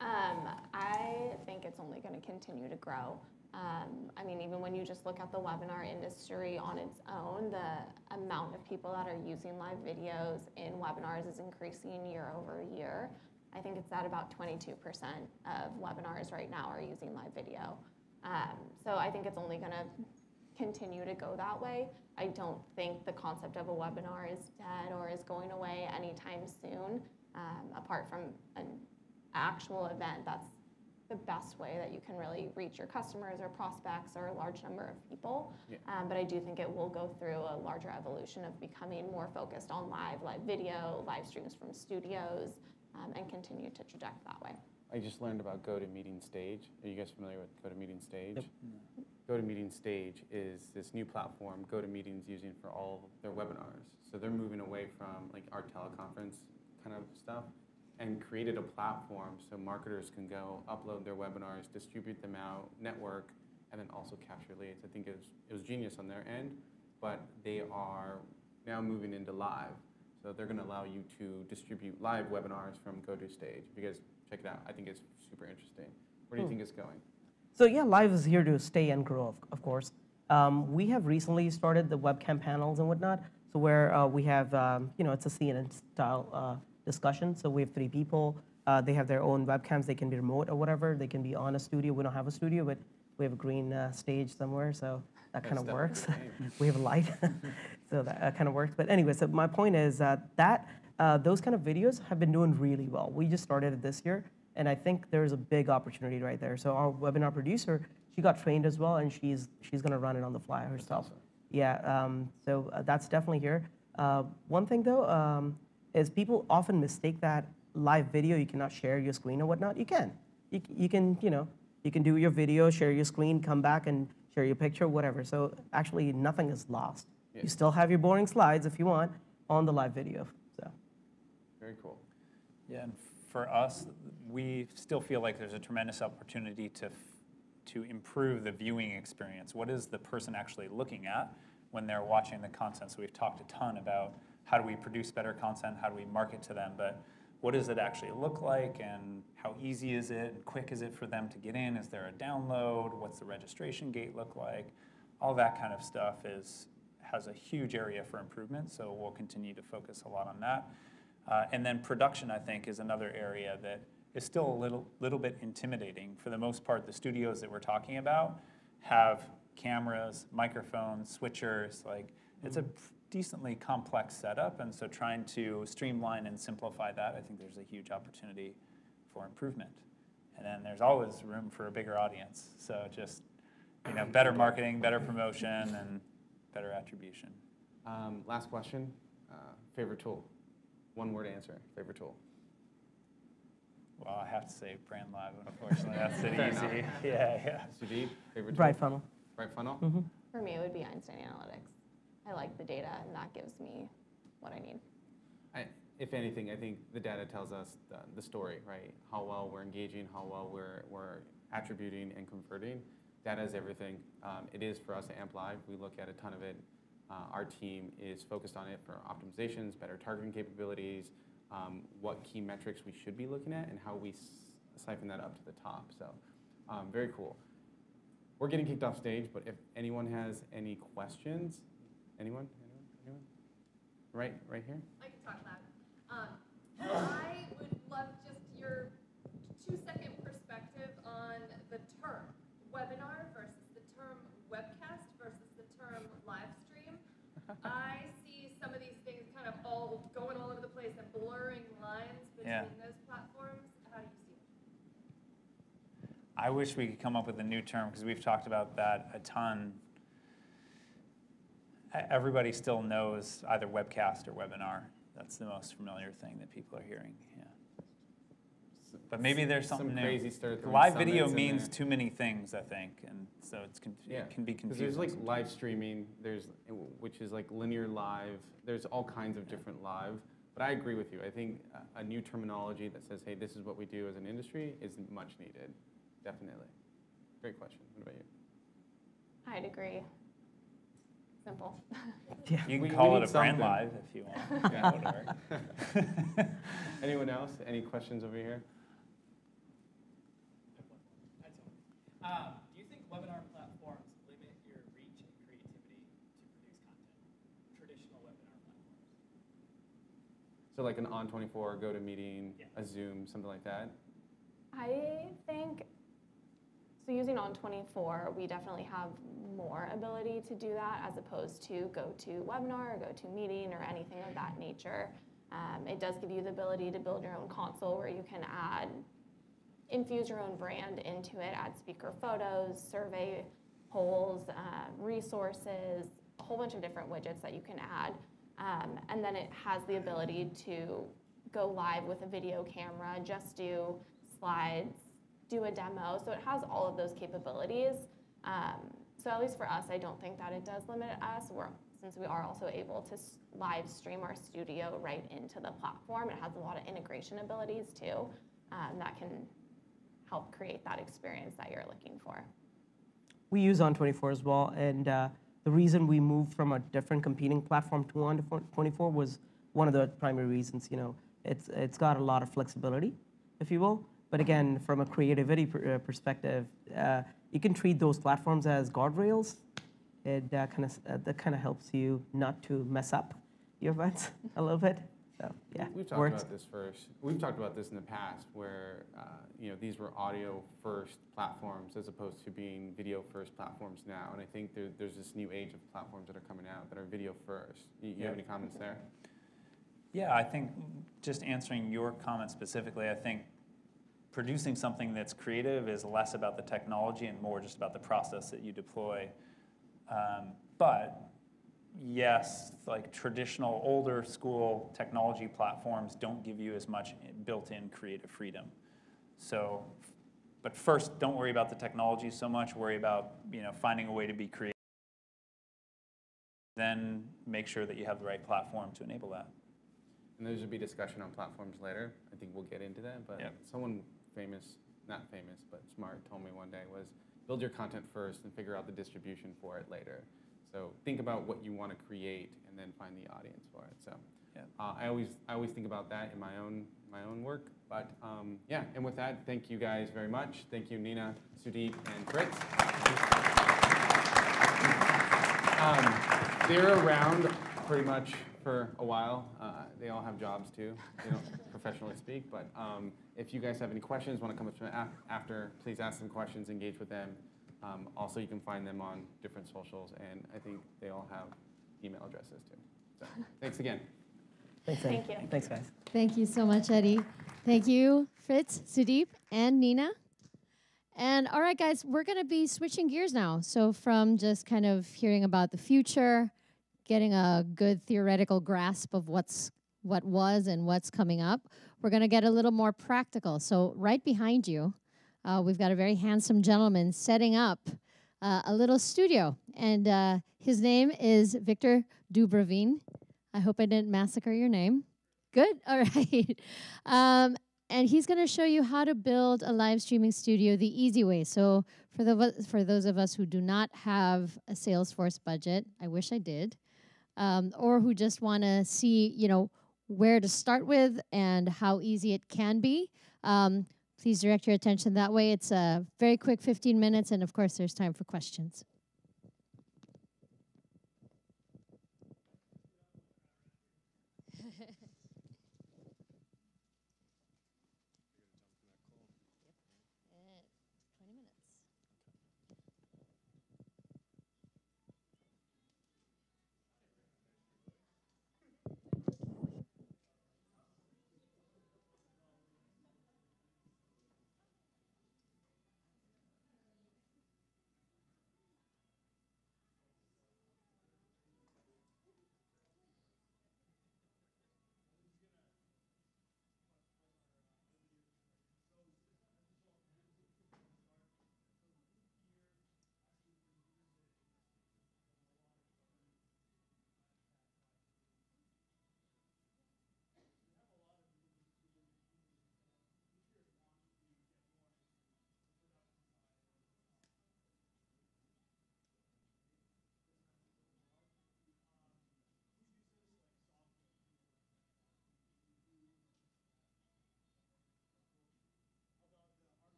I think it's only going to continue to grow. I mean, even when you just look at the webinar industry on its own, the amount of people that are using live videos in webinars is increasing year over year. I think it's at about 22% of webinars right now are using live video. So I think it's only going to continue to go that way. I don't think the concept of a webinar is dead or is going away anytime soon. Apart from an actual event, that's the best way that you can really reach your customers or prospects or a large number of people. Yeah. But I do think it will go through a larger evolution of becoming more focused on live video, live streams from studios, and continue to traject that way. I just learned about GoToMeeting Stage. Are you guys familiar with GoToMeeting Stage? Yep. GoToMeeting Stage is this new platform GoToMeeting's using for all their webinars. So they're moving away from like our teleconference kind of stuff and created a platform so marketers can go upload their webinars, distribute them out, network, and then also capture leads. I think it was genius on their end, but they are now moving into live. So they're going to allow you to distribute live webinars from GoToStage. If you guys check it out, I think it's super interesting. Where do you think it's going? So yeah, live is here to stay and grow, of course. We have recently started the webcam panels and whatnot, so where we have, it's a CNN style discussion. So we have 3 people. They have their own webcams. They can be remote or whatever. They can be on a studio. We don't have a studio, but we have a green stage somewhere, so that kind of works. We have a light, so that kind of works. But anyway, so my point is that those kind of videos have been doing really well. We just started it this year, and I think there's a big opportunity right there. So our webinar producer, she got trained as well, and she's going to run it on the fly herself. Awesome. Yeah, so that's definitely here. One thing though, is people often mistake that live video, you cannot share your screen or whatnot. You can, you can You can do your video, share your screen, come back and share your picture, whatever. So actually, nothing is lost. Yeah. You still have your boring slides if you want on the live video. So Very cool. Yeah, and for us, we still feel like there's a tremendous opportunity to improve the viewing experience. What is the person actually looking at when they're watching the content? So we've talked a ton about how do we produce better content, how do we market to them, but what does it actually look like, and how easy is it, and quick is it for them to get in? Is there a download? What's the registration gate look like? All that kind of stuff has a huge area for improvement, so we'll continue to focus a lot on that. And then production, I think, is another area that is still a little bit intimidating. For the most part, the studios that we're talking about have cameras, microphones, switchers. Like, it's a decently complex setup, and so trying to streamline and simplify that, I think there's a huge opportunity for improvement. And then there's always room for a bigger audience. So just, better marketing, better promotion, and better attribution. Last question. Favorite tool? One word answer. Favorite tool? Well, I have to say BrandLive, unfortunately. That's it Fair easy. enough. Yeah. Sudeep, favorite tool? Bright funnel. Bright funnel? For me, it would be Einstein Analytics. I like the data, and that gives me what I need. If anything, I think the data tells us the story, right? How well we're engaging, how well we're attributing and converting. Data is everything. It is for us at AmpLive. We look at a ton of it. Our team is focused on it for optimizations, better targeting capabilities, what key metrics we should be looking at, and how we siphon that up to the top. So very cool. We're getting kicked off stage, but if anyone has any questions, anyone? Right here? I can talk loud. I would love just your 2-second perspective on the term webinar versus the term webcast versus the term live stream. I see some of these things kind of all going all over the place and blurring lines between those platforms. How do you see it? I wish we could come up with a new term, because we've talked about that a ton. Everybody still knows either webcast or webinar. That's the most familiar thing that people are hearing. Yeah. But maybe there's something new. Crazy stuff. Live video means too many things, I think, and so it can be confusing. Because there's like live streaming, which is like linear live. There's all kinds of different live. But I agree with you. I think a new terminology that says, hey, this is what we do as an industry is much needed. Definitely. Great question. What about you? I'd agree. Simple. Yeah. You can call it a BrandLive if you want. Yeah. Whatever. Anyone else? Any questions over here? Do you think webinar platforms limit your reach and creativity to produce content? Traditional webinar platforms. So like an On24, GoToMeeting, a Zoom, something like that? I think, so using On24, we definitely have more ability to do that as opposed to GoToWebinar or GoToMeeting or anything of that nature. It does give you the ability to build your own console where you can infuse your own brand into it, add speaker photos, survey polls, resources, a whole bunch of different widgets that you can add. And then it has the ability to go live with a video camera, just do slides, do a demo. So it has all of those capabilities. So at least for us, I don't think that it does limit us. Since we are also able to live stream our studio right into the platform, it has a lot of integration abilities too that can help create that experience that you're looking for. We use On24 as well, and the reason we moved from a different competing platform to On24 was one of the primary reasons. It's got a lot of flexibility, if you will. But again, from a creativity perspective, you can treat those platforms as guardrails. That kind of helps you not to mess up your events a little bit. So yeah, we've talked about this first. We've talked about this in the past, where these were audio-first platforms as opposed to being video-first platforms now. And I think there's this new age of platforms that are coming out that are video-first. You have any comments there? Yeah, I think just answering your comment specifically, I think producing something that's creative is less about the technology and more just about the process that you deploy. But yes, like traditional older school technology platforms don't give you as much built-in creative freedom. So But first, don't worry about the technology so much. Worry about finding a way to be creative. Then make sure that you have the right platform to enable that. And there should be discussion on platforms later. I think we'll get into that. But someone famous, not famous, but smart, told me one day was build your content first and figure out the distribution for it later. So think about what you want to create and then find the audience for it. So I always think about that in my own work. But yeah, and with that, thank you guys very much. Thank you, Nina, Sudeep, and Fritz. They're around pretty much for a while. They all have jobs too. They don't professionally speak, but if you guys have any questions, want to come up to them after, please ask them questions, engage with them. Also, you can find them on different socials, and I think they all have email addresses too. So thanks again. Thanks, Eddie. Thank you. Thanks, guys. Thank you so much, Eddie. Thank you, Fritz, Sudeep, and Nina. And all right, guys, we're going to be switching gears now. So from just kind of hearing about the future, getting a good theoretical grasp of what was and what's coming up, we're going to get a little more practical. So right behind you, we've got a very handsome gentleman setting up a little studio. And his name is Victor Dubrovin. I hope I didn't massacre your name. Good, all right. And he's going to show you how to build a live streaming studio the easy way. So for those of us who do not have a Salesforce budget, I wish I did, or who just want to see, where to start with and how easy it can be, please direct your attention that way. It's a very quick 15 minutes, and of course, there's time for questions.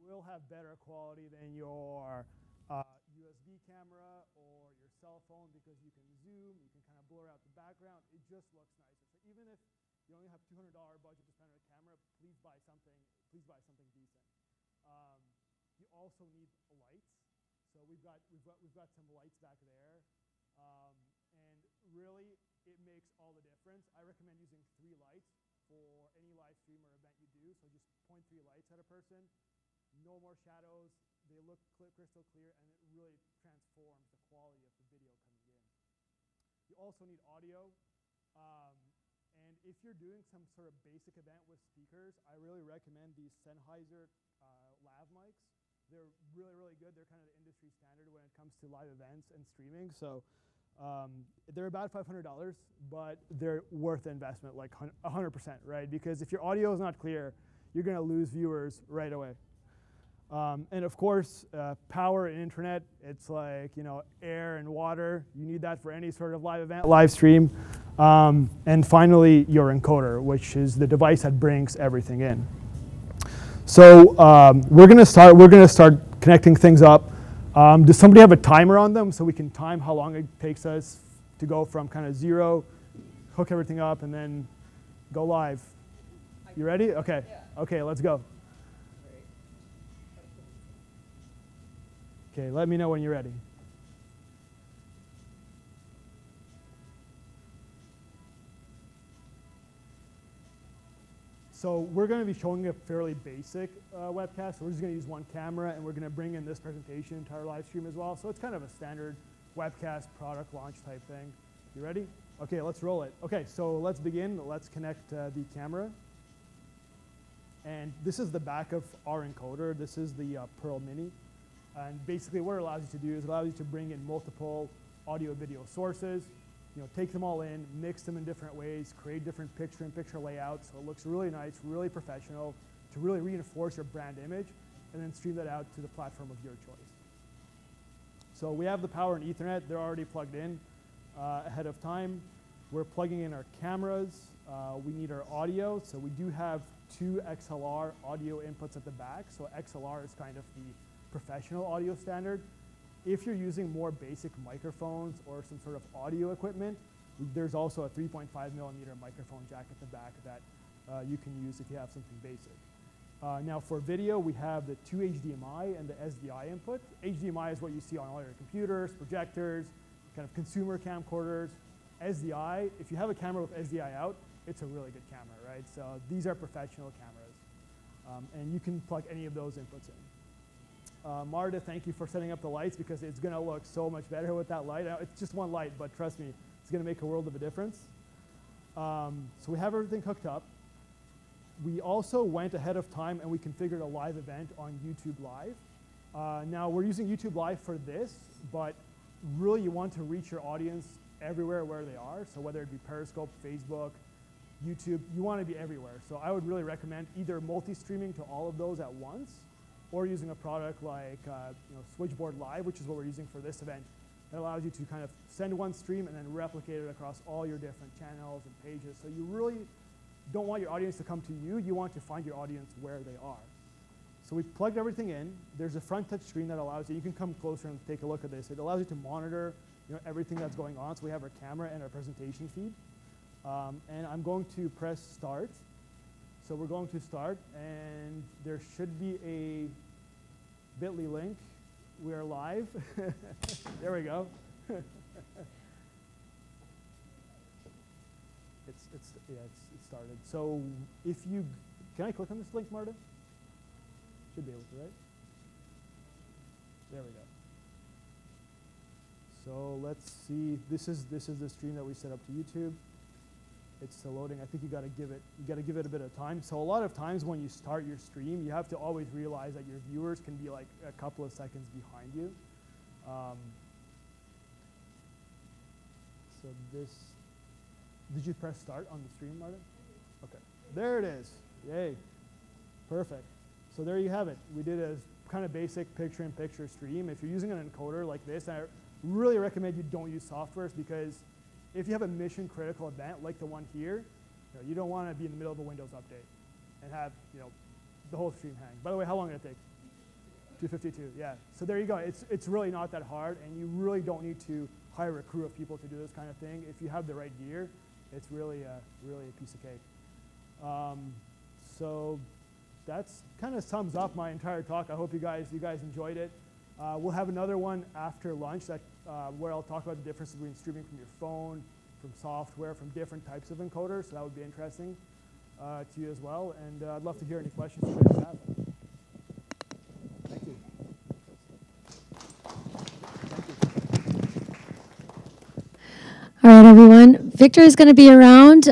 Will have better quality than your USB camera or your cell phone because you can zoom, you can kind of blur out the background. It just looks nicer. So even if you only have $200 budget to spend on a camera, please buy something decent. You also need lights. So we've got some lights back there, and really it makes all the difference. I recommend using 3 lights for any live stream or event you do. So just point 3 lights at a person, no more shadows, they look crystal clear, and it really transforms the quality of the video coming in. You also need audio. And if you're doing some sort of basic event with speakers, I really recommend these Sennheiser lav mics. They're really, really good. They're kind of the industry standard when it comes to live events and streaming. So they're about $500, but they're worth the investment, like 100%, right? Because if your audio is not clear, you're going to lose viewers right away. And of course, power and internet, it's like, you know, air and water. You need that for any sort of live event, live stream. And finally, your encoder, which is the device that brings everything in. So we're gonna start connecting things up. Does somebody have a timer on them so we can time how long it takes us to go from kind of 0, hook everything up, and then go live? You ready? Okay. Okay, let's go. Okay, let me know when you're ready. So we're going to be showing a fairly basic webcast. So we're just going to use one camera, and we're going to bring in this presentation into our live stream as well. So it's kind of a standard webcast product launch type thing. You ready? Okay, let's roll it. Okay, so let's begin. Let's connect the camera. And this is the back of our encoder. This is the Pearl Mini. And basically what it allows you to do is it allows you to bring in multiple audio video sources, you know, take them all in, mix them in different ways, create different picture-in-picture layouts so it looks really nice, really professional, to really reinforce your brand image, and then stream that out to the platform of your choice. So we have the power and Ethernet. They're already plugged in ahead of time. We're plugging in our cameras. We need our audio. So we do have 2 XLR audio inputs at the back. So XLR is kind of the professional audio standard. If you're using more basic microphones or some sort of audio equipment, there's also a 3.5mm microphone jack at the back that you can use if you have something basic. Now for video, we have the 2 HDMI and the SDI input. HDMI is what you see on all your computers, projectors, kind of consumer camcorders. SDI, if you have a camera with SDI out, it's a really good camera, right? So these are professional cameras. And you can plug any of those inputs in. Marta, thank you for setting up the lights because it's going to look so much better with that light. It's just one light, but trust me, it's going to make a world of a difference. So we have everything hooked up. We also went ahead of time and we configured a live event on YouTube Live. Now we're using YouTube Live for this, but really you want to reach your audience everywhere where they are. So whether it be Periscope, Facebook, YouTube, you want to be everywhere. So I would really recommend either multi-streaming to all of those at once, or using a product like Switchboard Live, which is what we're using for this event. That allows you to kind of send one stream and then replicate it across all your different channels and pages. So you really don't want your audience to come to you. You want to find your audience where they are. So we plugged everything in. There's a front touch screen that allows you can come closer and take a look at this. It allows you to monitor everything that's going on. So we have our camera and our presentation feed. And I'm going to press start. So we're going to start, and there should be a bit.ly link. We are live. There we go. It's started. So if you, can I click on this link, Marta? Should be able to, right? There we go. So let's see. This is the stream that we set up to YouTube. It's still loading. I think you got to give it a bit of time. So a lot of times when you start your stream, you have to always realize that your viewers can be like a couple of seconds behind you. So this, did you press start on the stream, Martin? Okay, there it is. Yay, perfect. So there you have it. We did a kind of basic picture-in-picture stream. If you're using an encoder like this, I really recommend you don't use softwares because if you have a mission-critical event like the one here, you don't want to be in the middle of a Windows update and have the whole stream hang. By the way, how long did it take? 252, yeah. So there you go. It's really not that hard, and you really don't need to hire a crew of people to do this kind of thing. If you have the right gear, it's really a piece of cake. So that's kind of sums up my entire talk. I hope you guys enjoyed it. We'll have another one after lunch that where I'll talk about the difference between streaming from your phone, software, from different types of encoders, so that would be interesting to you as well. And I'd love to hear any questions you guys have. Thank you. All right, everyone. Victor is going to be around.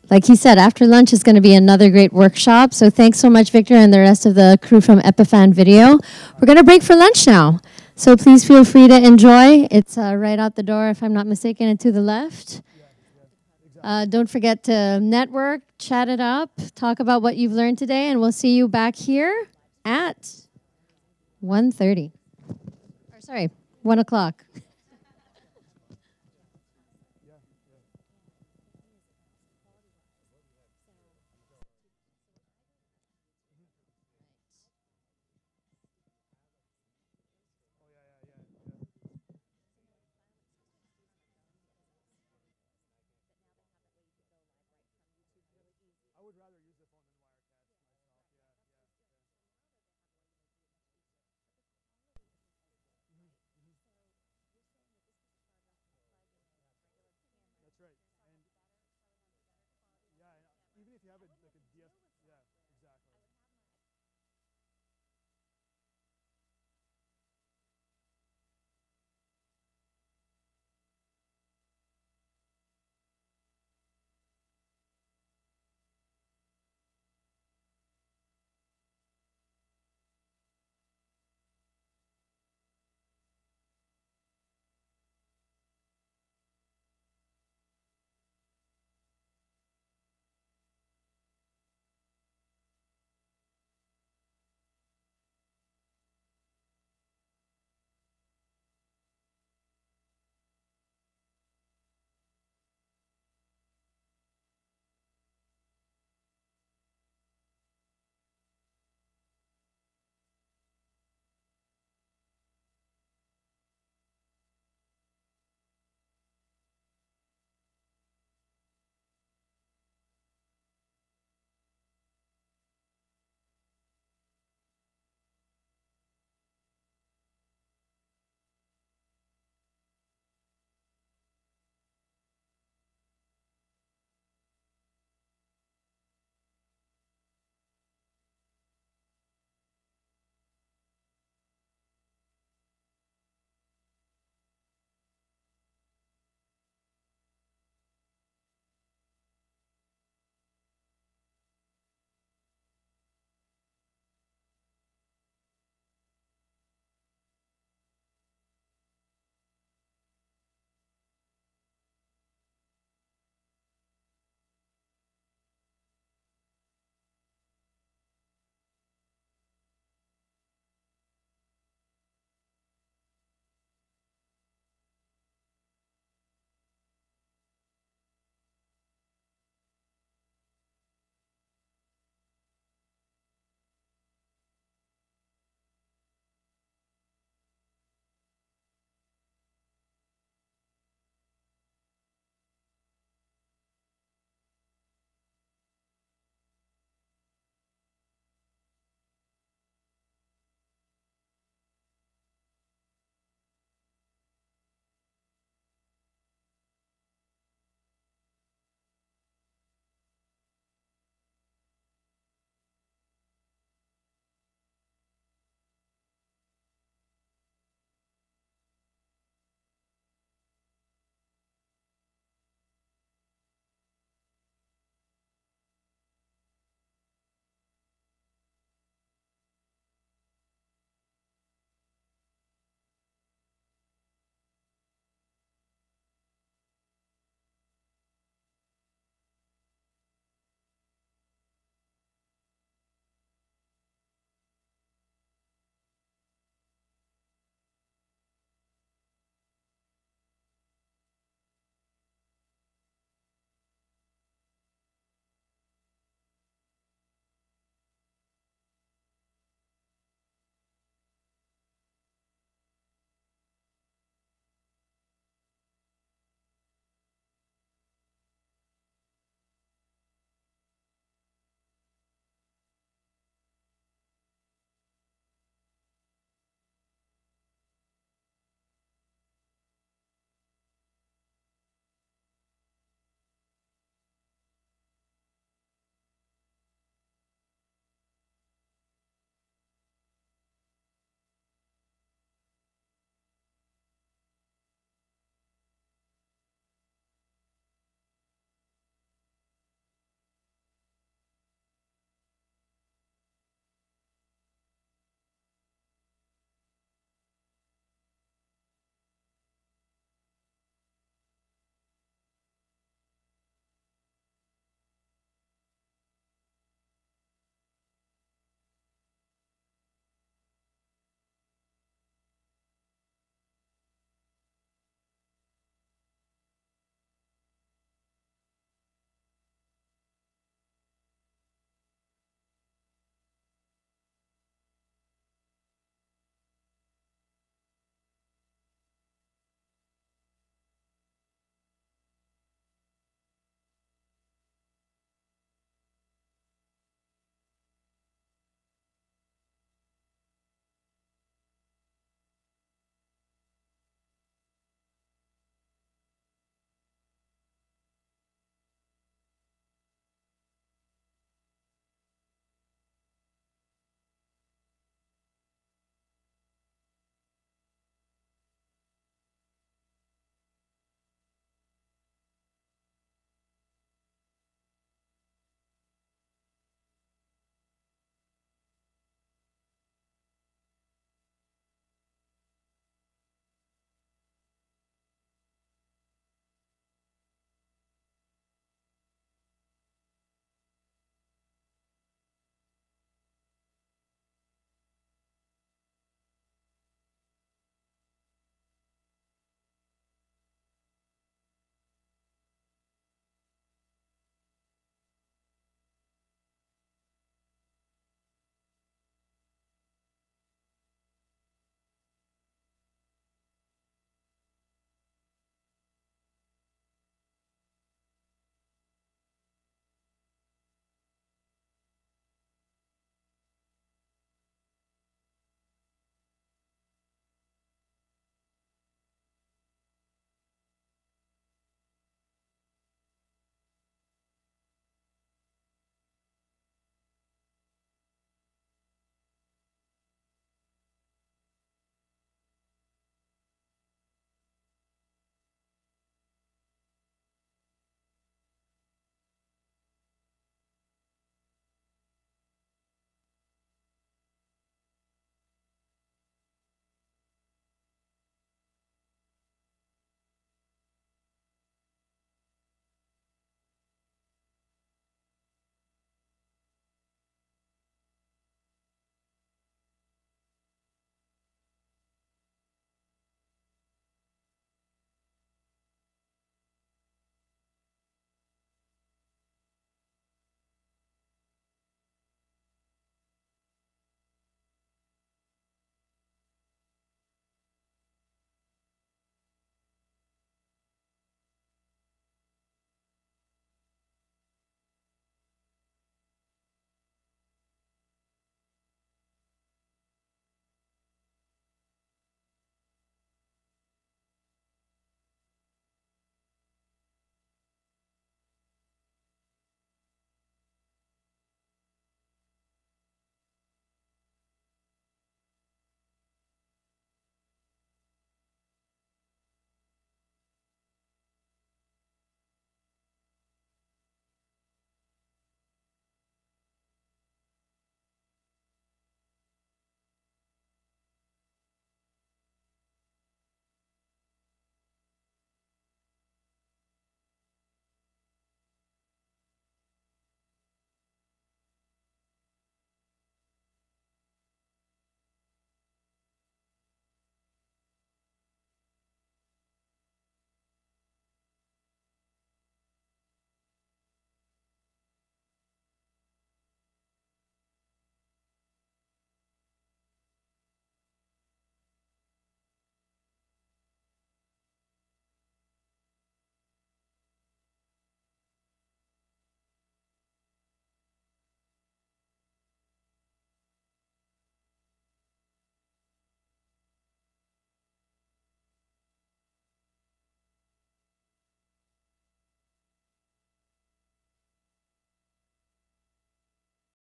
Like he said, after lunch is going to be another great workshop. So thanks so much, Victor, and the rest of the crew from Epiphan Video. We're going to break for lunch now. So please feel free to enjoy. It's right out the door, if I'm not mistaken, and to the left. Don't forget to network, chat it up, talk about what you've learned today, and we'll see you back here at 1:30. Or sorry, 1 o'clock. That's right. And yeah, even if you have like a